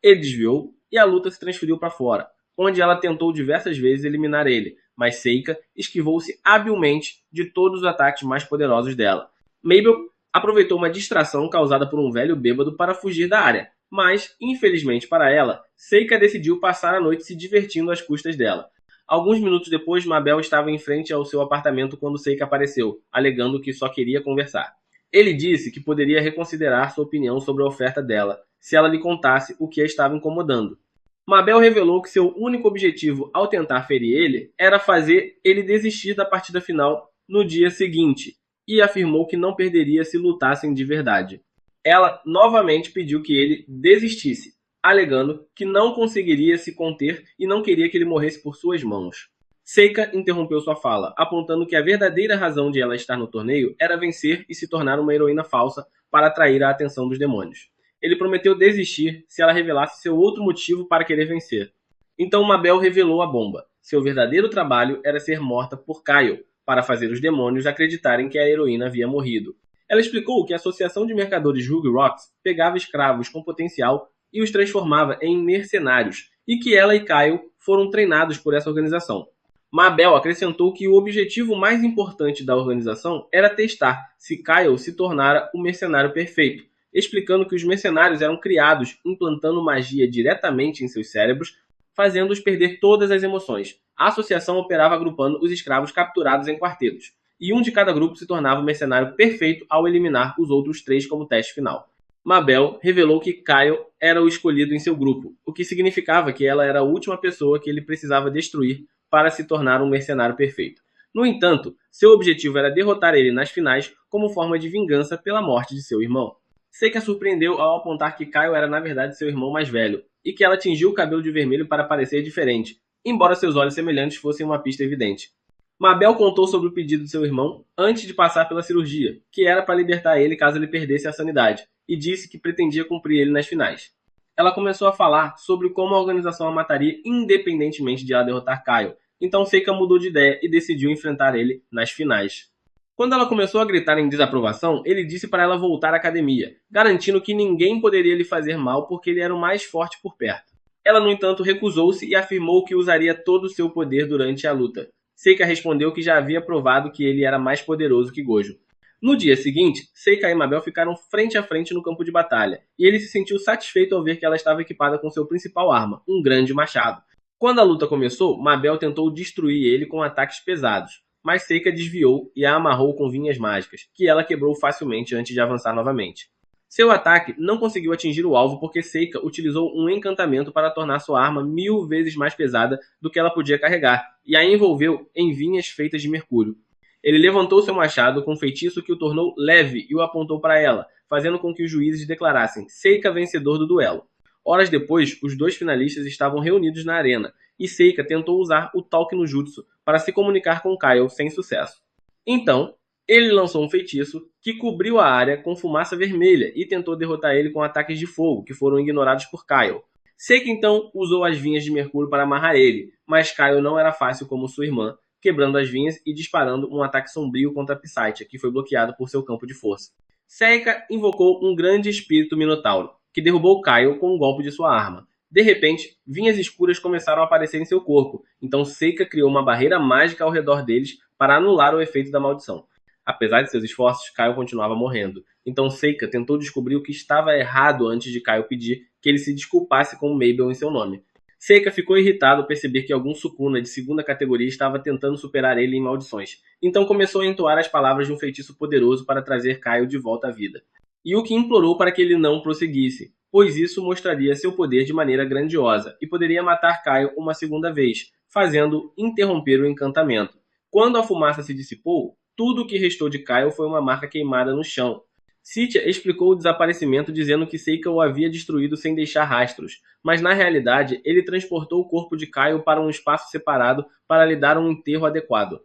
Ele desviou e a luta se transferiu para fora, onde ela tentou diversas vezes eliminar ele, mas Seika esquivou-se habilmente de todos os ataques mais poderosos dela. Mabel aproveitou uma distração causada por um velho bêbado para fugir da área, mas, infelizmente para ela, Seika decidiu passar a noite se divertindo às custas dela. Alguns minutos depois, Mabel estava em frente ao seu apartamento quando Seika apareceu, alegando que só queria conversar. Ele disse que poderia reconsiderar sua opinião sobre a oferta dela, se ela lhe contasse o que a estava incomodando. Mabel revelou que seu único objetivo ao tentar ferir ele era fazer ele desistir da partida final no dia seguinte, e afirmou que não perderia se lutassem de verdade. Ela novamente pediu que ele desistisse, alegando que não conseguiria se conter e não queria que ele morresse por suas mãos. Seika interrompeu sua fala, apontando que a verdadeira razão de ela estar no torneio era vencer e se tornar uma heroína falsa para atrair a atenção dos demônios. Ele prometeu desistir se ela revelasse seu outro motivo para querer vencer. Então Mabel revelou a bomba. Seu verdadeiro trabalho era ser morta por Kyle, para fazer os demônios acreditarem que a heroína havia morrido. Ela explicou que a Associação de Mercadores Rug Rocks pegava escravos com potencial e os transformava em mercenários, e que ela e Kyle foram treinados por essa organização. Mabel acrescentou que o objetivo mais importante da organização era testar se Kyle se tornara o mercenário perfeito, explicando que os mercenários eram criados implantando magia diretamente em seus cérebros, fazendo-os perder todas as emoções. A associação operava agrupando os escravos capturados em quartetos, e um de cada grupo se tornava o mercenário perfeito ao eliminar os outros 3 como teste final. Mabel revelou que Kyle era o escolhido em seu grupo, o que significava que ela era a última pessoa que ele precisava destruir para se tornar um mercenário perfeito. No entanto, seu objetivo era derrotar ele nas finais como forma de vingança pela morte de seu irmão. Seika surpreendeu ao apontar que Kyle era na verdade seu irmão mais velho, e que ela tingiu o cabelo de vermelho para parecer diferente, embora seus olhos semelhantes fossem uma pista evidente. Mabel contou sobre o pedido de seu irmão antes de passar pela cirurgia, que era para libertar ele caso ele perdesse a sanidade, e disse que pretendia cumprir ele nas finais. Ela começou a falar sobre como a organização a mataria independentemente de ela derrotar Kyle, então Seika mudou de ideia e decidiu enfrentar ele nas finais. Quando ela começou a gritar em desaprovação, ele disse para ela voltar à academia, garantindo que ninguém poderia lhe fazer mal porque ele era o mais forte por perto. Ela, no entanto, recusou-se e afirmou que usaria todo o seu poder durante a luta. Seika respondeu que já havia provado que ele era mais poderoso que Gojo. No dia seguinte, Seika e Mabel ficaram frente a frente no campo de batalha, e ele se sentiu satisfeito ao ver que ela estava equipada com seu principal arma, um grande machado. Quando a luta começou, Mabel tentou destruir ele com ataques pesados, mas Seika desviou e a amarrou com vinhas mágicas, que ela quebrou facilmente antes de avançar novamente. Seu ataque não conseguiu atingir o alvo porque Seika utilizou um encantamento para tornar sua arma 1000 vezes mais pesada do que ela podia carregar, e a envolveu em vinhas feitas de mercúrio. Ele levantou seu machado com um feitiço que o tornou leve e o apontou para ela, fazendo com que os juízes declarassem Seika vencedor do duelo. Horas depois, os 2 finalistas estavam reunidos na arena, e Seika tentou usar o Talk no Jutsu para se comunicar com Kyle sem sucesso. Então, ele lançou um feitiço que cobriu a área com fumaça vermelha e tentou derrotar ele com ataques de fogo, que foram ignorados por Kyle. Seika então usou as vinhas de mercúrio para amarrar ele, mas Kyle não era fácil como sua irmã, quebrando as vinhas e disparando um ataque sombrio contra Psyche, que foi bloqueado por seu campo de força. Seika invocou um grande espírito minotauro, que derrubou Kyle com um golpe de sua arma. De repente, vinhas escuras começaram a aparecer em seu corpo, então Seika criou uma barreira mágica ao redor deles para anular o efeito da maldição. Apesar de seus esforços, Kyle continuava morrendo. Então Seika tentou descobrir o que estava errado antes de Kyle pedir que ele se desculpasse com Mabel em seu nome. Seika ficou irritado ao perceber que algum Sukuna de segunda categoria estava tentando superar ele em maldições. Então começou a entoar as palavras de um feitiço poderoso para trazer Kyle de volta à vida. Yuki implorou para que ele não prosseguisse, pois isso mostraria seu poder de maneira grandiosa e poderia matar Kyle uma segunda vez, fazendo interromper o encantamento. Quando a fumaça se dissipou, tudo o que restou de Kyle foi uma marca queimada no chão. Cynthia explicou o desaparecimento dizendo que Seika o havia destruído sem deixar rastros, mas na realidade ele transportou o corpo de Kyle para um espaço separado para lhe dar um enterro adequado.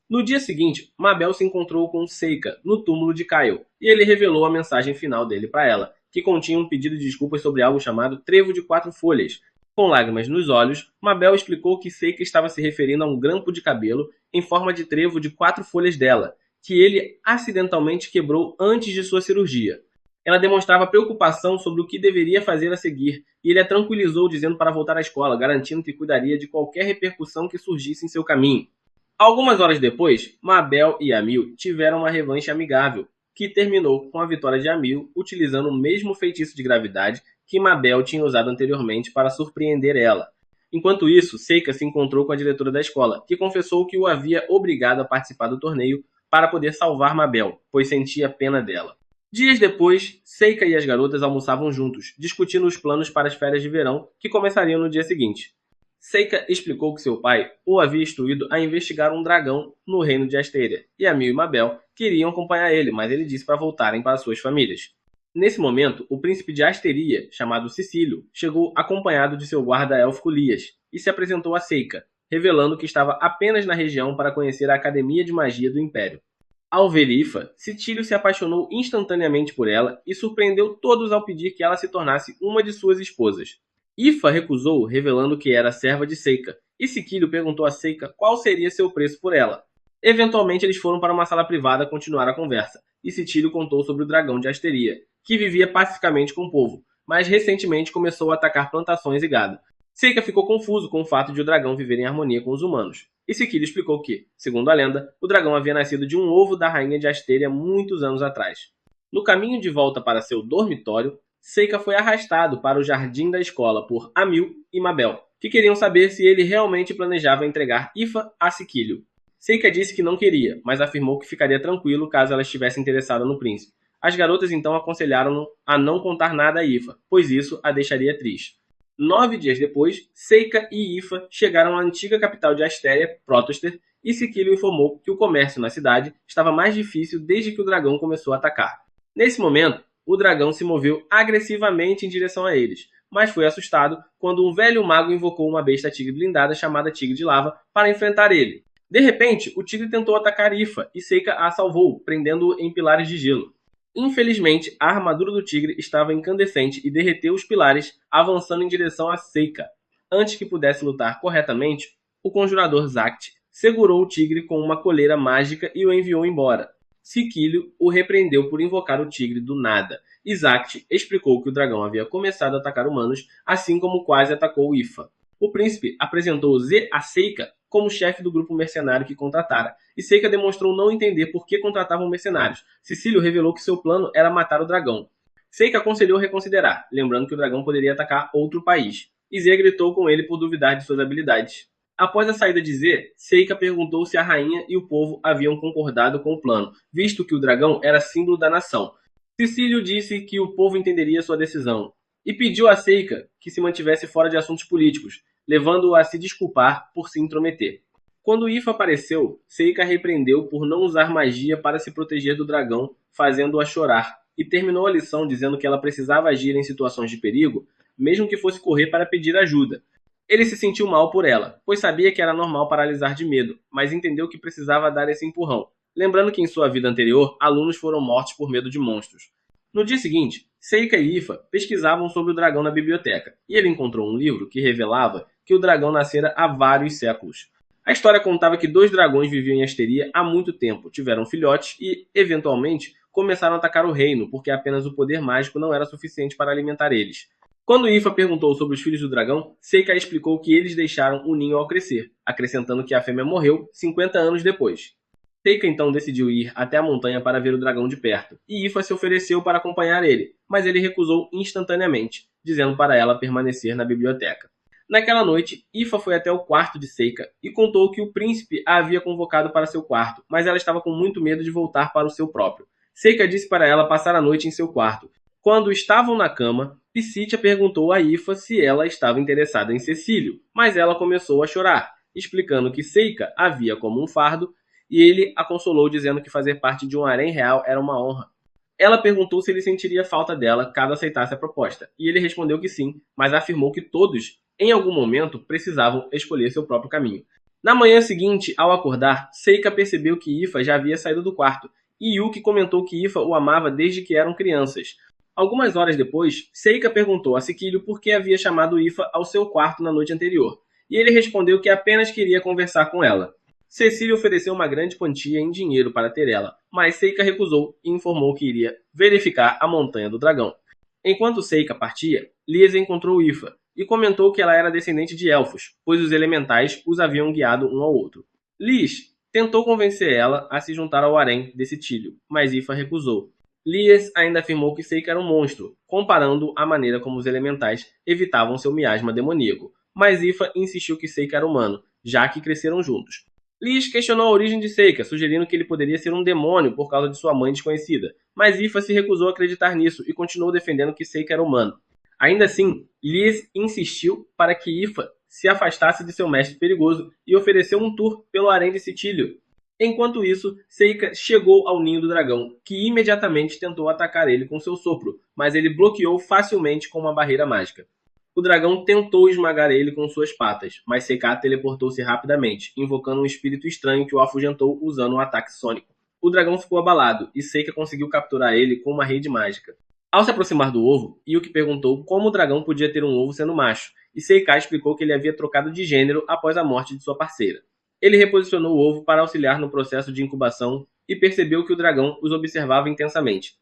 No dia seguinte, Mabel se encontrou com Seika no túmulo de Kyle, e ele revelou a mensagem final dele para ela, que continha um pedido de desculpas sobre algo chamado Trevo de 4 Folhas. Com lágrimas nos olhos, Mabel explicou que Seika estava se referindo a um grampo de cabelo em forma de trevo de 4 folhas dela, que ele acidentalmente quebrou antes de sua cirurgia. Ela demonstrava preocupação sobre o que deveria fazer a seguir, e ele a tranquilizou dizendo para voltar à escola, garantindo que cuidaria de qualquer repercussão que surgisse em seu caminho. Algumas horas depois, Mabel e Amil tiveram uma revanche amigável, que terminou com a vitória de Amil utilizando o mesmo feitiço de gravidade que Mabel tinha usado anteriormente para surpreender ela. Enquanto isso, Seika se encontrou com a diretora da escola, que confessou que o havia obrigado a participar do torneio para poder salvar Mabel, pois sentia pena dela. Dias depois, Seika e as garotas almoçavam juntos, discutindo os planos para as férias de verão, que começariam no dia seguinte. Seika explicou que seu pai o havia instruído a investigar um dragão no reino de Asteria, e Amil e Mabel queriam acompanhar ele, mas ele disse para voltarem para suas famílias. Nesse momento, o príncipe de Asteria, chamado Cecílio, chegou acompanhado de seu guarda élfico Lias, e se apresentou a Seika, revelando que estava apenas na região para conhecer a Academia de Magia do Império. Ao ver Ifa, Cecílio se apaixonou instantaneamente por ela e surpreendeu todos ao pedir que ela se tornasse uma de suas esposas. Ifa recusou, revelando que era serva de Seika, e Cecílio perguntou a Seika qual seria seu preço por ela. Eventualmente eles foram para uma sala privada continuar a conversa, e Cecílio contou sobre o dragão de Asteria, que vivia pacificamente com o povo, mas recentemente começou a atacar plantações e gado. Seika ficou confuso com o fato de o dragão viver em harmonia com os humanos, e Cecílio explicou que, segundo a lenda, o dragão havia nascido de um ovo da rainha de Asteria muitos anos atrás. No caminho de volta para seu dormitório, Seika foi arrastado para o jardim da escola por Amil e Mabel, que queriam saber se ele realmente planejava entregar Ifa a Cecílio. Seika disse que não queria, mas afirmou que ficaria tranquilo caso ela estivesse interessada no príncipe. As garotas então aconselharam-no a não contar nada a Ifa, pois isso a deixaria triste. 9 dias depois, Seika e Ifa chegaram à antiga capital de Asteria, Protoster, e Cecílio informou que o comércio na cidade estava mais difícil desde que o dragão começou a atacar. Nesse momento, o dragão se moveu agressivamente em direção a eles, mas foi assustado quando um velho mago invocou uma besta tigre blindada chamada Tigre de Lava para enfrentar ele. De repente, o tigre tentou atacar Ifa e Seika a salvou, prendendo-o em pilares de gelo. Infelizmente, a armadura do tigre estava incandescente e derreteu os pilares, avançando em direção a Seika. Antes que pudesse lutar corretamente, o conjurador Zact segurou o tigre com uma coleira mágica e o enviou embora. Cecílio o repreendeu por invocar o tigre do nada, e Zact explicou que o dragão havia começado a atacar humanos, assim como quase atacou Ifa. O príncipe apresentou Z a Seika como chefe do grupo mercenário que contratara, e Seika demonstrou não entender por que contratavam mercenários. Cecílio revelou que seu plano era matar o dragão. Seika aconselhou reconsiderar, lembrando que o dragão poderia atacar outro país, e Z gritou com ele por duvidar de suas habilidades. Após a saída de Z, Seika perguntou se a rainha e o povo haviam concordado com o plano, visto que o dragão era símbolo da nação. Cecílio disse que o povo entenderia sua decisão, e pediu a Seika que se mantivesse fora de assuntos políticos, levando-o a se desculpar por se intrometer. Quando Ifa apareceu, Seika repreendeu por não usar magia para se proteger do dragão, fazendo-a chorar, e terminou a lição dizendo que ela precisava agir em situações de perigo, mesmo que fosse correr para pedir ajuda. Ele se sentiu mal por ela, pois sabia que era normal paralisar de medo, mas entendeu que precisava dar esse empurrão, lembrando que em sua vida anterior, alunos foram mortos por medo de monstros. No dia seguinte, Seika e Ifa pesquisavam sobre o dragão na biblioteca, e ele encontrou um livro que revelava que o dragão nascera há vários séculos. A história contava que 2 dragões viviam em Asteria há muito tempo, tiveram filhotes e, eventualmente, começaram a atacar o reino, porque apenas o poder mágico não era suficiente para alimentar eles. Quando Ifa perguntou sobre os filhos do dragão, Seika explicou que eles deixaram o ninho ao crescer, acrescentando que a fêmea morreu 50 anos depois. Seika então decidiu ir até a montanha para ver o dragão de perto, e Ifa se ofereceu para acompanhar ele, mas ele recusou instantaneamente, dizendo para ela permanecer na biblioteca. Naquela noite, Ifa foi até o quarto de Seika e contou que o príncipe a havia convocado para seu quarto, mas ela estava com muito medo de voltar para o seu próprio. Seika disse para ela passar a noite em seu quarto. Quando estavam na cama, Psitia perguntou a Ifa se ela estava interessada em Cecílio, mas ela começou a chorar, explicando que Seika a via como um fardo, e ele a consolou dizendo que fazer parte de um harém real era uma honra. Ela perguntou se ele sentiria falta dela caso aceitasse a proposta, e ele respondeu que sim, mas afirmou que todos, em algum momento, precisavam escolher seu próprio caminho. Na manhã seguinte, ao acordar, Seika percebeu que Ifa já havia saído do quarto, e Yuki comentou que Ifa o amava desde que eram crianças. Algumas horas depois, Seika perguntou a Cecílio por que havia chamado Ifa ao seu quarto na noite anterior, e ele respondeu que apenas queria conversar com ela. Cecília ofereceu uma grande quantia em dinheiro para ter ela, mas Seika recusou e informou que iria verificar a Montanha do Dragão. Enquanto Seika partia, Lies encontrou Ifa e comentou que ela era descendente de elfos, pois os elementais os haviam guiado um ao outro. Lies tentou convencer ela a se juntar ao harém desse Tílio, mas Ifa recusou. Lies ainda afirmou que Seika era um monstro, comparando a maneira como os elementais evitavam seu miasma demoníaco, mas Ifa insistiu que Seika era humano, já que cresceram juntos. Lies questionou a origem de Seika, sugerindo que ele poderia ser um demônio por causa de sua mãe desconhecida, mas Ifa se recusou a acreditar nisso e continuou defendendo que Seika era humano. Ainda assim, Lies insistiu para que Ifa se afastasse de seu mestre perigoso e ofereceu um tour pelo harém de Citílio. Enquanto isso, Seika chegou ao ninho do dragão, que imediatamente tentou atacar ele com seu sopro, mas ele bloqueou facilmente com uma barreira mágica. O dragão tentou esmagar ele com suas patas, mas Seika teleportou-se rapidamente, invocando um espírito estranho que o afugentou usando um ataque sônico. O dragão ficou abalado, e Seika conseguiu capturar ele com uma rede mágica. Ao se aproximar do ovo, Yuki perguntou como o dragão podia ter um ovo sendo macho, e Seika explicou que ele havia trocado de gênero após a morte de sua parceira. Ele reposicionou o ovo para auxiliar no processo de incubação e percebeu que o dragão os observava intensamente.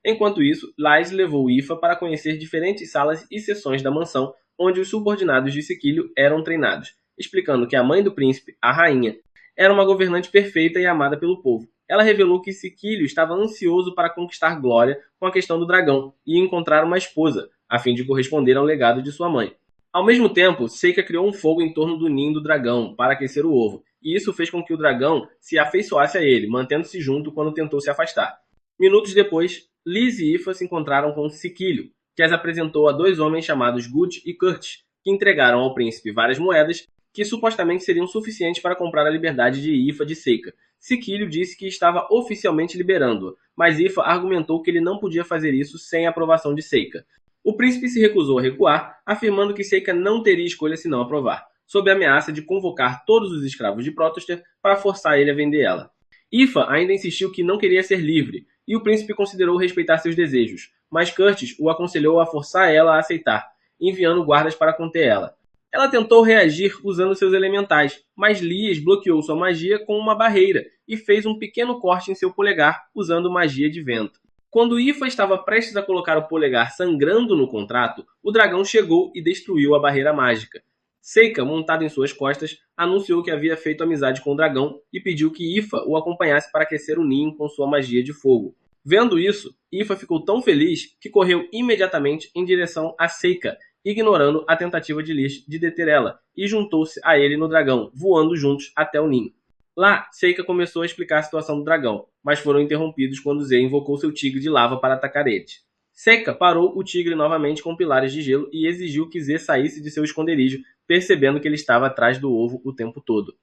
Enquanto isso, Lies levou Ifa para conhecer diferentes salas e seções da mansão, onde os subordinados de Cecílio eram treinados, explicando que a mãe do príncipe, a rainha, era uma governante perfeita e amada pelo povo. Ela revelou que Cecílio estava ansioso para conquistar glória com a questão do dragão e encontrar uma esposa, a fim de corresponder ao legado de sua mãe. Ao mesmo tempo, Seika criou um fogo em torno do ninho do dragão para aquecer o ovo, e isso fez com que o dragão se afeiçoasse a ele, mantendo-se junto quando tentou se afastar. Minutos depois, Lies e Ifa se encontraram com Cecílio, que as apresentou a 2 homens chamados Gut e Curtis, que entregaram ao príncipe várias moedas que supostamente seriam suficientes para comprar a liberdade de Ifa de Seika. Cecílio disse que estava oficialmente liberando-a, mas Ifa argumentou que ele não podia fazer isso sem a aprovação de Seika. O príncipe se recusou a recuar, afirmando que Seika não teria escolha se não aprovar, sob a ameaça de convocar todos os escravos de Protoster para forçar ele a vender ela. Ifa ainda insistiu que não queria ser livre, e o príncipe considerou respeitar seus desejos, mas Curtis o aconselhou a forçar ela a aceitar, enviando guardas para conter ela. Ela tentou reagir usando seus elementais, mas Lies bloqueou sua magia com uma barreira e fez um pequeno corte em seu polegar usando magia de vento. Quando Ifa estava prestes a colocar o polegar sangrando no contrato, o dragão chegou e destruiu a barreira mágica. Seika, montado em suas costas, anunciou que havia feito amizade com o dragão e pediu que Ifa o acompanhasse para aquecer o ninho com sua magia de fogo. Vendo isso, Ifa ficou tão feliz que correu imediatamente em direção a Seika, ignorando a tentativa de Lies de deter ela, e juntou-se a ele no dragão, voando juntos até o ninho. Lá, Seika começou a explicar a situação do dragão, mas foram interrompidos quando Ze invocou seu tigre de lava para atacar eles. Seika parou o tigre novamente com pilares de gelo e exigiu que Ze saísse de seu esconderijo, percebendo que ele estava atrás do ovo o tempo todo.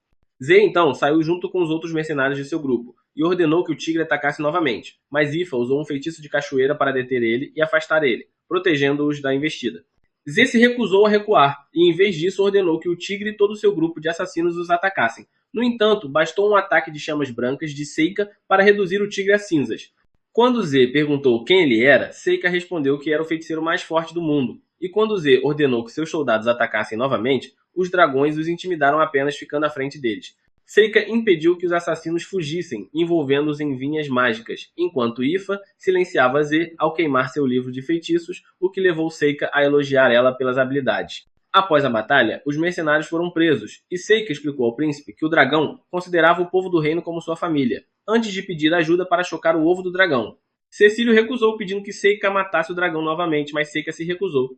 Ze então saiu junto com os outros mercenários de seu grupo e ordenou que o tigre atacasse novamente, mas Ifa usou um feitiço de cachoeira para deter ele e afastar ele, protegendo-os da investida. Ze se recusou a recuar e, em vez disso, ordenou que o tigre e todo o seu grupo de assassinos os atacassem. No entanto, bastou um ataque de chamas brancas de Seika para reduzir o tigre a cinzas. Quando Ze perguntou quem ele era, Seika respondeu que era o feiticeiro mais forte do mundo, e quando Ze ordenou que seus soldados atacassem novamente, os dragões os intimidaram apenas ficando à frente deles. Seika impediu que os assassinos fugissem, envolvendo-os em vinhas mágicas, enquanto Ifa silenciava Z ao queimar seu livro de feitiços, o que levou Seika a elogiar ela pelas habilidades. Após a batalha, os mercenários foram presos, e Seika explicou ao príncipe que o dragão considerava o povo do reino como sua família, antes de pedir ajuda para chocar o ovo do dragão. Cecílio recusou, pedindo que Seika matasse o dragão novamente, mas Seika se recusou.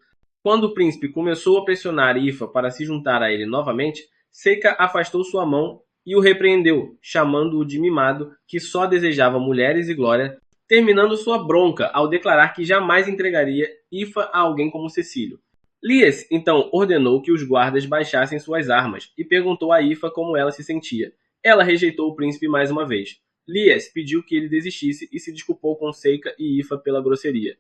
Quando o príncipe começou a pressionar Ifa para se juntar a ele novamente, Seika afastou sua mão e o repreendeu, chamando-o de mimado, que só desejava mulheres e glória, terminando sua bronca ao declarar que jamais entregaria Ifa a alguém como Cecílio. Lies, então, ordenou que os guardas baixassem suas armas e perguntou a Ifa como ela se sentia. Ela rejeitou o príncipe mais uma vez. Lies pediu que ele desistisse e se desculpou com Seika e Ifa pela grosseria.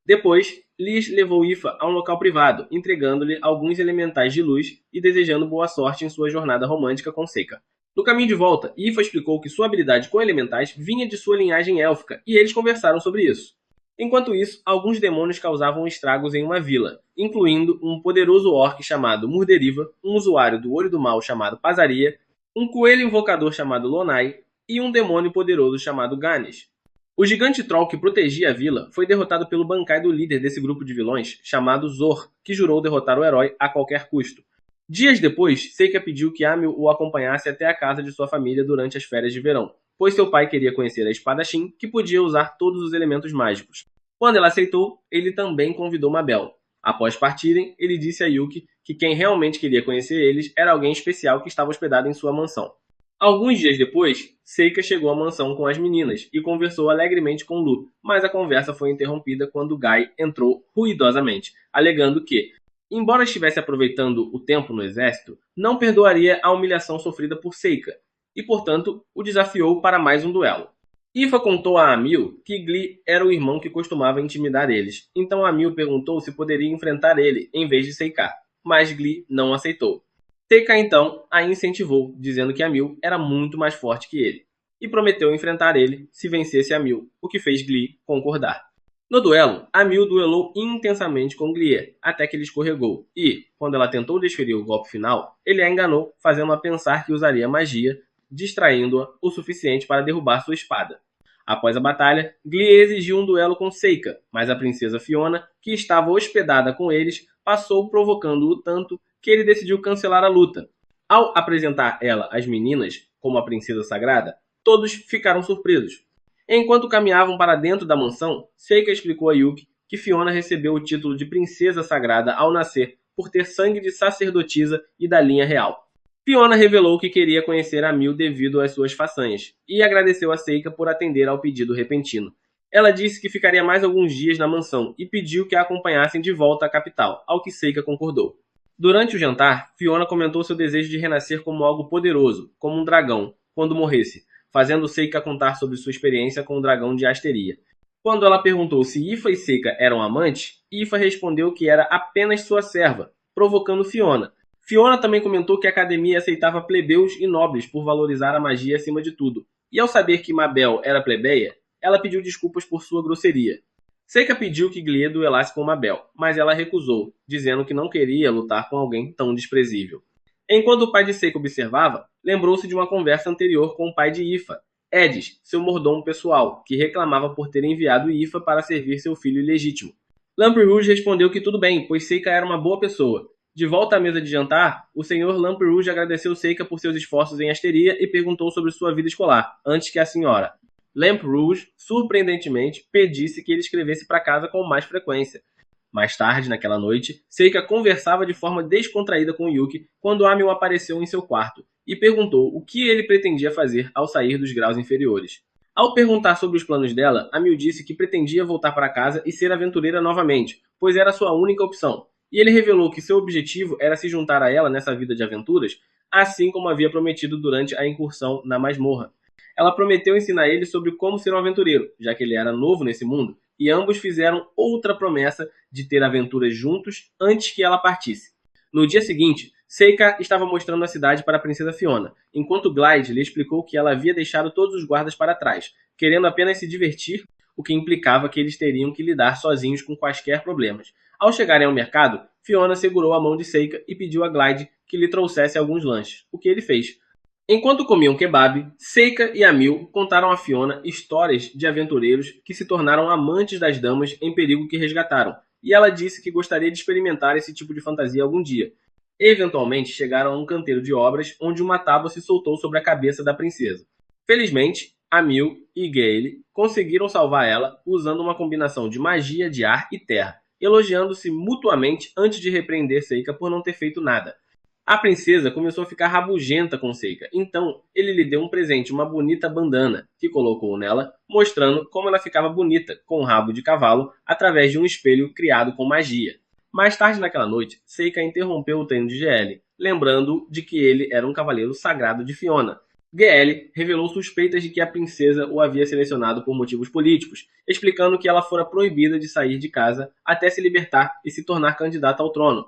Depois, Lies levou Ifa a um local privado, entregando-lhe alguns elementais de luz e desejando boa sorte em sua jornada romântica com Seika. No caminho de volta, Ifa explicou que sua habilidade com elementais vinha de sua linhagem élfica, e eles conversaram sobre isso. Enquanto isso, alguns demônios causavam estragos em uma vila, incluindo um poderoso orc chamado Murderiva, um usuário do Olho do Mal chamado Pazaria, um coelho invocador chamado Lonai e um demônio poderoso chamado Ganesh. O gigante troll que protegia a vila foi derrotado pelo Bankai do líder desse grupo de vilões, chamado Zor, que jurou derrotar o herói a qualquer custo. Dias depois, Seika pediu que Amil o acompanhasse até a casa de sua família durante as férias de verão, pois seu pai queria conhecer a espadachim, que podia usar todos os elementos mágicos. Quando ela aceitou, ele também convidou Mabel. Após partirem, ele disse a Yuki que quem realmente queria conhecer eles era alguém especial que estava hospedado em sua mansão. Alguns dias depois, Seika chegou à mansão com as meninas e conversou alegremente com Lu, mas a conversa foi interrompida quando Guy entrou ruidosamente, alegando que, embora estivesse aproveitando o tempo no exército, não perdoaria a humilhação sofrida por Seika, e portanto o desafiou para mais um duelo. Ifa contou a Amil que Glee era o irmão que costumava intimidar eles, então Amil perguntou se poderia enfrentar ele em vez de Seika, mas Glee não aceitou. Seika então a incentivou, dizendo que Amil era muito mais forte que ele, e prometeu enfrentar ele se vencesse Amil, o que fez Glee concordar. No duelo, Amil duelou intensamente com Glee, até que ele escorregou, e, quando ela tentou desferir o golpe final, ele a enganou, fazendo-a pensar que usaria magia, distraindo-a o suficiente para derrubar sua espada. Após a batalha, Glee exigiu um duelo com Seika, mas a princesa Fiona, que estava hospedada com eles, passou provocando-o tanto que ele decidiu cancelar a luta. Ao apresentar ela às meninas como a princesa sagrada, todos ficaram surpresos. Enquanto caminhavam para dentro da mansão, Seika explicou a Yuki que Fiona recebeu o título de princesa sagrada ao nascer por ter sangue de sacerdotisa e da linha real. Fiona revelou que queria conhecer Amil devido às suas façanhas, e agradeceu a Seika por atender ao pedido repentino. Ela disse que ficaria mais alguns dias na mansão e pediu que a acompanhassem de volta à capital, ao que Seika concordou. Durante o jantar, Fiona comentou seu desejo de renascer como algo poderoso, como um dragão, quando morresse, fazendo Seika contar sobre sua experiência com o dragão de Asteria. Quando ela perguntou se Ifa e Seika eram amantes, Ifa respondeu que era apenas sua serva, provocando Fiona. Fiona também comentou que a academia aceitava plebeus e nobres por valorizar a magia acima de tudo, e ao saber que Mabel era plebeia, ela pediu desculpas por sua grosseria. Seika pediu que Glee duelasse com Mabel, mas ela recusou, dizendo que não queria lutar com alguém tão desprezível. Enquanto o pai de Seika observava, lembrou-se de uma conversa anterior com o pai de Ifa, Edis, seu mordomo pessoal, que reclamava por ter enviado Ifa para servir seu filho ilegítimo. Lamperouge respondeu que tudo bem, pois Seika era uma boa pessoa. De volta à mesa de jantar, o senhor Lamperouge agradeceu Seika por seus esforços em Asteria e perguntou sobre sua vida escolar, antes que a senhora Lamperouge, surpreendentemente, pedisse que ele escrevesse para casa com mais frequência. Mais tarde, naquela noite, Seika conversava de forma descontraída com Yuki quando Amil apareceu em seu quarto e perguntou o que ele pretendia fazer ao sair dos graus inferiores. Ao perguntar sobre os planos dela, Amil disse que pretendia voltar para casa e ser aventureira novamente, pois era sua única opção. E ele revelou que seu objetivo era se juntar a ela nessa vida de aventuras, assim como havia prometido durante a incursão na masmorra. Ela prometeu ensinar ele sobre como ser um aventureiro, já que ele era novo nesse mundo, e ambos fizeram outra promessa de ter aventuras juntos antes que ela partisse. No dia seguinte, Seika estava mostrando a cidade para a princesa Fiona, enquanto Glyde lhe explicou que ela havia deixado todos os guardas para trás, querendo apenas se divertir, o que implicava que eles teriam que lidar sozinhos com quaisquer problemas. Ao chegarem ao mercado, Fiona segurou a mão de Seika e pediu a Glyde que lhe trouxesse alguns lanches, o que ele fez. Enquanto comiam kebab, Seika e Amil contaram a Fiona histórias de aventureiros que se tornaram amantes das damas em perigo que resgataram, e ela disse que gostaria de experimentar esse tipo de fantasia algum dia. Eventualmente chegaram a um canteiro de obras onde uma tábua se soltou sobre a cabeça da princesa. Felizmente, Amil e Gale conseguiram salvar ela usando uma combinação de magia de ar e terra, elogiando-se mutuamente antes de repreender Seika por não ter feito nada. A princesa começou a ficar rabugenta com Seika, então ele lhe deu um presente, uma bonita bandana, que colocou nela, mostrando como ela ficava bonita com um rabo de cavalo através de um espelho criado com magia. Mais tarde naquela noite, Seika interrompeu o treino de GL, lembrando de que ele era um cavaleiro sagrado de Fiona. GL revelou suspeitas de que a princesa o havia selecionado por motivos políticos, explicando que ela fora proibida de sair de casa até se libertar e se tornar candidata ao trono.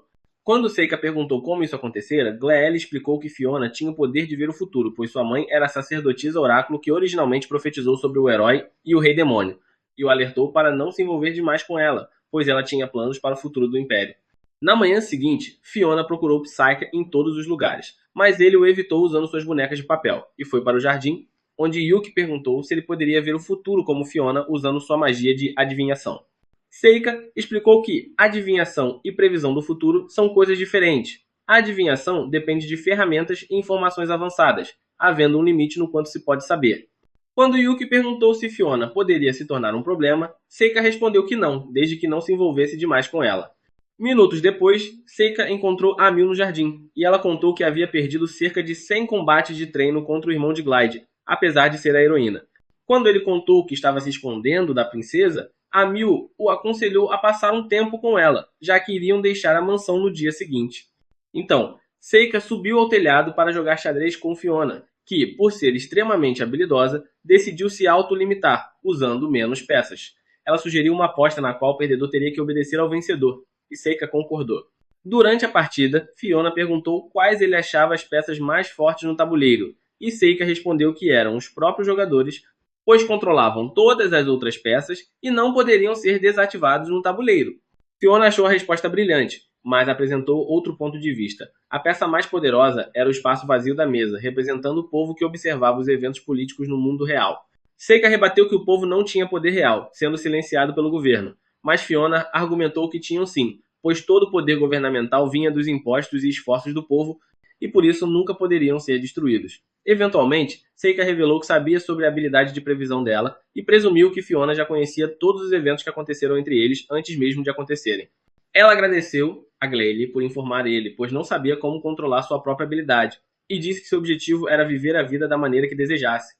Quando Seika perguntou como isso acontecera, GL explicou que Fiona tinha o poder de ver o futuro, pois sua mãe era a sacerdotisa oráculo que originalmente profetizou sobre o herói e o rei demônio, e o alertou para não se envolver demais com ela, pois ela tinha planos para o futuro do Império. Na manhã seguinte, Fiona procurou Psyche em todos os lugares, mas ele o evitou usando suas bonecas de papel, e foi para o jardim, onde Yuki perguntou se ele poderia ver o futuro como Fiona usando sua magia de adivinhação. Seika explicou que adivinhação e previsão do futuro são coisas diferentes. A adivinhação depende de ferramentas e informações avançadas, havendo um limite no quanto se pode saber. Quando Yuki perguntou se Fiona poderia se tornar um problema, Seika respondeu que não, desde que não se envolvesse demais com ela. Minutos depois, Seika encontrou Amil no jardim, e ela contou que havia perdido cerca de 100 combates de treino contra o irmão de Glide, apesar de ser a heroína. Quando ele contou que estava se escondendo da princesa, Amil o aconselhou a passar um tempo com ela, já que iriam deixar a mansão no dia seguinte. Então, Seika subiu ao telhado para jogar xadrez com Fiona, que, por ser extremamente habilidosa, decidiu se autolimitar, usando menos peças. Ela sugeriu uma aposta na qual o perdedor teria que obedecer ao vencedor, e Seika concordou. Durante a partida, Fiona perguntou quais ele achava as peças mais fortes no tabuleiro, e Seika respondeu que eram os próprios jogadores, pois controlavam todas as outras peças e não poderiam ser desativados no tabuleiro. Fiona achou a resposta brilhante, mas apresentou outro ponto de vista. A peça mais poderosa era o espaço vazio da mesa, representando o povo que observava os eventos políticos no mundo real. Seika rebateu que o povo não tinha poder real, sendo silenciado pelo governo, mas Fiona argumentou que tinham sim, pois todo o poder governamental vinha dos impostos e esforços do povo e por isso nunca poderiam ser destruídos. Eventualmente, Seika revelou que sabia sobre a habilidade de previsão dela e presumiu que Fiona já conhecia todos os eventos que aconteceram entre eles antes mesmo de acontecerem. Ela agradeceu a Glalie por informar ele, pois não sabia como controlar sua própria habilidade, e disse que seu objetivo era viver a vida da maneira que desejasse.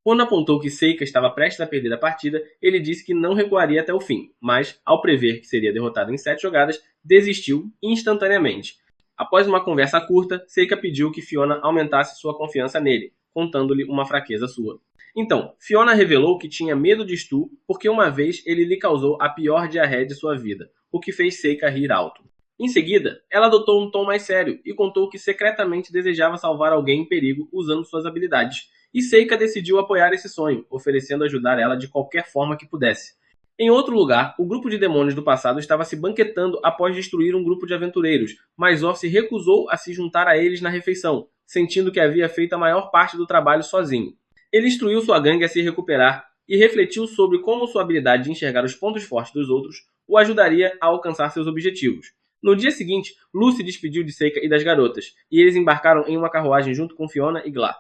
Quando apontou que Seika estava prestes a perder a partida, ele disse que não recuaria até o fim, mas, ao prever que seria derrotado em 7 jogadas, desistiu instantaneamente. Após uma conversa curta, Seika pediu que Fiona aumentasse sua confiança nele, contando-lhe uma fraqueza sua. Então, Fiona revelou que tinha medo de Stu porque uma vez ele lhe causou a pior diarreia de sua vida, o que fez Seika rir alto. Em seguida, ela adotou um tom mais sério e contou que secretamente desejava salvar alguém em perigo usando suas habilidades, e Seika decidiu apoiar esse sonho, oferecendo ajudar ela de qualquer forma que pudesse. Em outro lugar, o grupo de demônios do passado estava se banquetando após destruir um grupo de aventureiros, mas Orc se recusou a se juntar a eles na refeição, sentindo que havia feito a maior parte do trabalho sozinho. Ele instruiu sua gangue a se recuperar e refletiu sobre como sua habilidade de enxergar os pontos fortes dos outros o ajudaria a alcançar seus objetivos. No dia seguinte, Lu se despediu de Seika e das garotas, e eles embarcaram em uma carruagem junto com Fiona e Glar.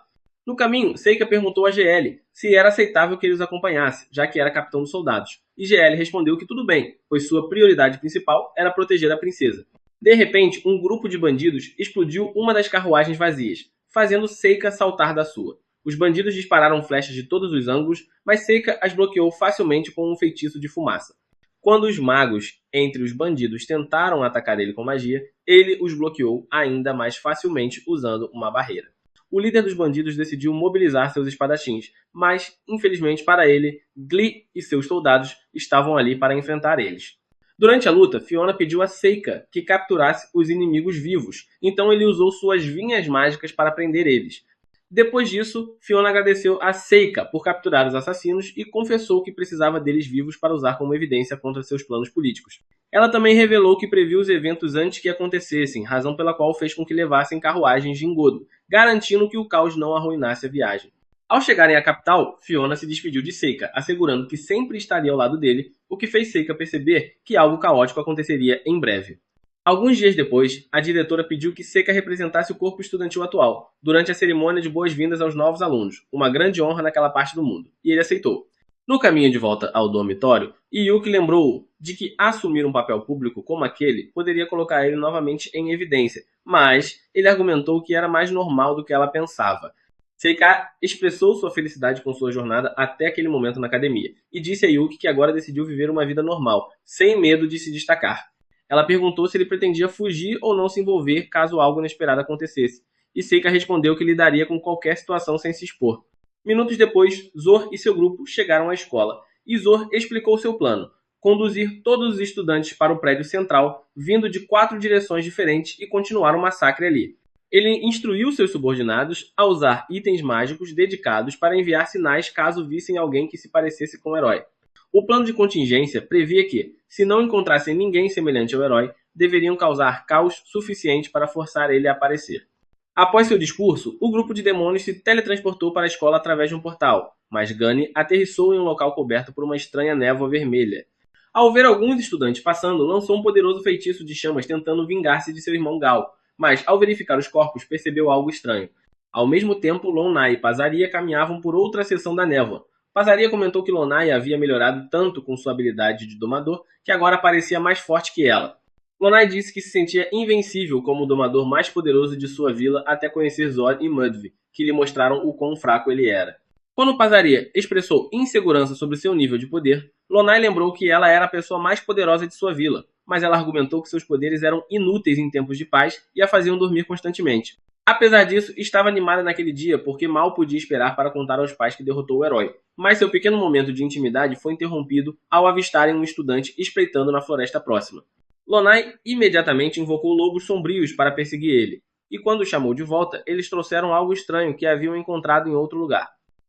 No caminho, Seika perguntou a GL se era aceitável que ele os acompanhasse, já que era capitão dos soldados, e GL respondeu que tudo bem, pois sua prioridade principal era proteger a princesa. De repente, um grupo de bandidos explodiu uma das carruagens vazias, fazendo Seika saltar da sua. Os bandidos dispararam flechas de todos os ângulos, mas Seika as bloqueou facilmente com um feitiço de fumaça. Quando os magos entre os bandidos tentaram atacar ele com magia, ele os bloqueou ainda mais facilmente usando uma barreira. O líder dos bandidos decidiu mobilizar seus espadachins, mas, infelizmente para ele, Glee e seus soldados estavam ali para enfrentar eles. Durante a luta, Fiona pediu a Seika que capturasse os inimigos vivos, então ele usou suas vinhas mágicas para prender eles. Depois disso, Fiona agradeceu a Seika por capturar os assassinos e confessou que precisava deles vivos para usar como evidência contra seus planos políticos. Ela também revelou que previu os eventos antes que acontecessem, razão pela qual fez com que levassem carruagens de engodo, garantindo que o caos não arruinasse a viagem. Ao chegarem à capital, Fiona se despediu de Seika, assegurando que sempre estaria ao lado dele, o que fez Seika perceber que algo caótico aconteceria em breve. Alguns dias depois, a diretora pediu que Seika representasse o corpo estudantil atual, durante a cerimônia de boas-vindas aos novos alunos, uma grande honra naquela parte do mundo, e ele aceitou. No caminho de volta ao dormitório, Yuki lembrou de que assumir um papel público como aquele poderia colocar ele novamente em evidência, mas ele argumentou que era mais normal do que ela pensava. Seika expressou sua felicidade com sua jornada até aquele momento na academia, e disse a Yuki que agora decidiu viver uma vida normal, sem medo de se destacar. Ela perguntou se ele pretendia fugir ou não se envolver caso algo inesperado acontecesse, e Seika respondeu que lidaria com qualquer situação sem se expor. Minutos depois, Zor e seu grupo chegaram à escola, e Zor explicou seu plano: conduzir todos os estudantes para o prédio central, vindo de 4 direções diferentes e continuar o massacre ali. Ele instruiu seus subordinados a usar itens mágicos dedicados para enviar sinais caso vissem alguém que se parecesse com o herói. O plano de contingência previa que, se não encontrassem ninguém semelhante ao herói, deveriam causar caos suficiente para forçar ele a aparecer. Após seu discurso, o grupo de demônios se teletransportou para a escola através de um portal, mas Gunny aterrissou em um local coberto por uma estranha névoa vermelha. Ao ver alguns estudantes passando, lançou um poderoso feitiço de chamas tentando vingar-se de seu irmão Gal, mas ao verificar os corpos percebeu algo estranho. Ao mesmo tempo, Lonai e Pazaria caminhavam por outra seção da névoa. Pazaria comentou que Lonai havia melhorado tanto com sua habilidade de domador que agora parecia mais forte que ela. Lonai disse que se sentia invencível como o domador mais poderoso de sua vila até conhecer Zod e Mudvi, que lhe mostraram o quão fraco ele era. Quando Pazaria expressou insegurança sobre seu nível de poder, Lonai lembrou que ela era a pessoa mais poderosa de sua vila, mas ela argumentou que seus poderes eram inúteis em tempos de paz e a faziam dormir constantemente. Apesar disso, estava animada naquele dia porque mal podia esperar para contar aos pais que derrotou o herói. Mas seu pequeno momento de intimidade foi interrompido ao avistarem um estudante espreitando na floresta próxima. Lonai imediatamente invocou lobos sombrios para perseguir ele, e quando o chamou de volta, eles trouxeram algo estranho que haviam encontrado em outro lugar.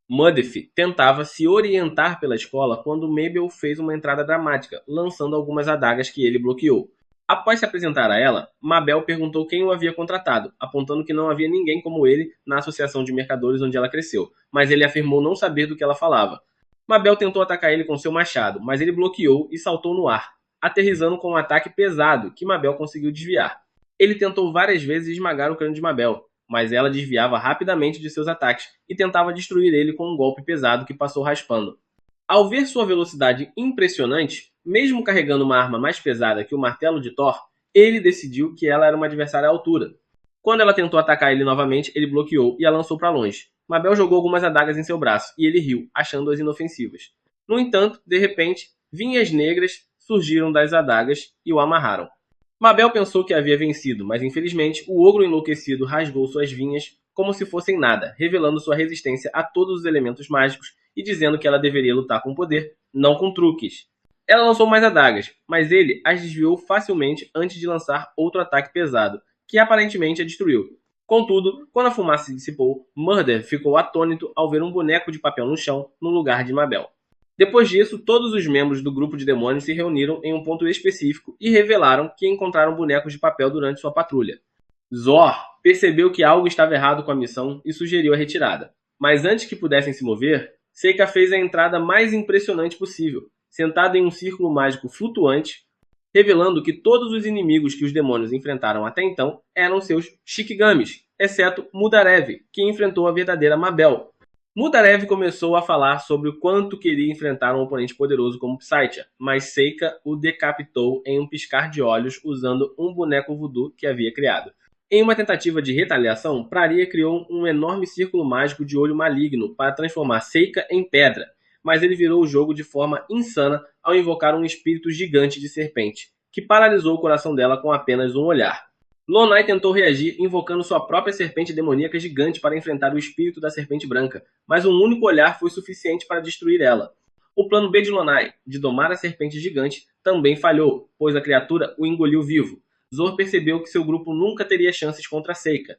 Mudvi tentava se orientar pela escola quando Mabel fez uma entrada dramática, lançando algumas adagas que ele bloqueou. Após se apresentar a ela, Mabel perguntou quem o havia contratado, apontando que não havia ninguém como ele na associação de mercadores onde ela cresceu, mas ele afirmou não saber do que ela falava. Mabel tentou atacar ele com seu machado, mas ele bloqueou e saltou no ar, aterrissando com um ataque pesado que Mabel conseguiu desviar. Ele tentou várias vezes esmagar o crânio de Mabel, mas ela desviava rapidamente de seus ataques e tentava destruir ele com um golpe pesado que passou raspando. Ao ver sua velocidade impressionante, mesmo carregando uma arma mais pesada que o martelo de Thor, ele decidiu que ela era uma adversária à altura. Quando ela tentou atacar ele novamente, ele bloqueou e a lançou para longe. Mabel jogou algumas adagas em seu braço e ele riu, achando-as inofensivas. No entanto, de repente, vinhas negras surgiram das adagas e o amarraram. Mabel pensou que havia vencido, mas infelizmente o ogro enlouquecido rasgou suas vinhas como se fossem nada, revelando sua resistência a todos os elementos mágicos e dizendo que ela deveria lutar com poder, não com truques. Ela lançou mais adagas, mas ele as desviou facilmente antes de lançar outro ataque pesado, que aparentemente a destruiu. Contudo, quando a fumaça se dissipou, Murder ficou atônito ao ver um boneco de papel no chão no lugar de Mabel. Depois disso, todos os membros do grupo de demônios se reuniram em um ponto específico e revelaram que encontraram bonecos de papel durante sua patrulha. Zor percebeu que algo estava errado com a missão e sugeriu a retirada. Mas antes que pudessem se mover, Seika fez a entrada mais impressionante possível, sentado em um círculo mágico flutuante, revelando que todos os inimigos que os demônios enfrentaram até então eram seus Shikigamis, exceto Mudarev, que enfrentou a verdadeira Mabel. Mudarev começou a falar sobre o quanto queria enfrentar um oponente poderoso como Psytia, mas Seika o decapitou em um piscar de olhos usando um boneco voodoo que havia criado. Em uma tentativa de retaliação, Praria criou um enorme círculo mágico de olho maligno para transformar Seika em pedra, mas ele virou o jogo de forma insana ao invocar um espírito gigante de serpente, que paralisou o coração dela com apenas um olhar. Lonai tentou reagir invocando sua própria serpente demoníaca gigante para enfrentar o espírito da serpente branca, mas um único olhar foi suficiente para destruir ela. O plano B de Lonai, de domar a serpente gigante, também falhou, pois a criatura o engoliu vivo. Zor percebeu que seu grupo nunca teria chances contra Seika.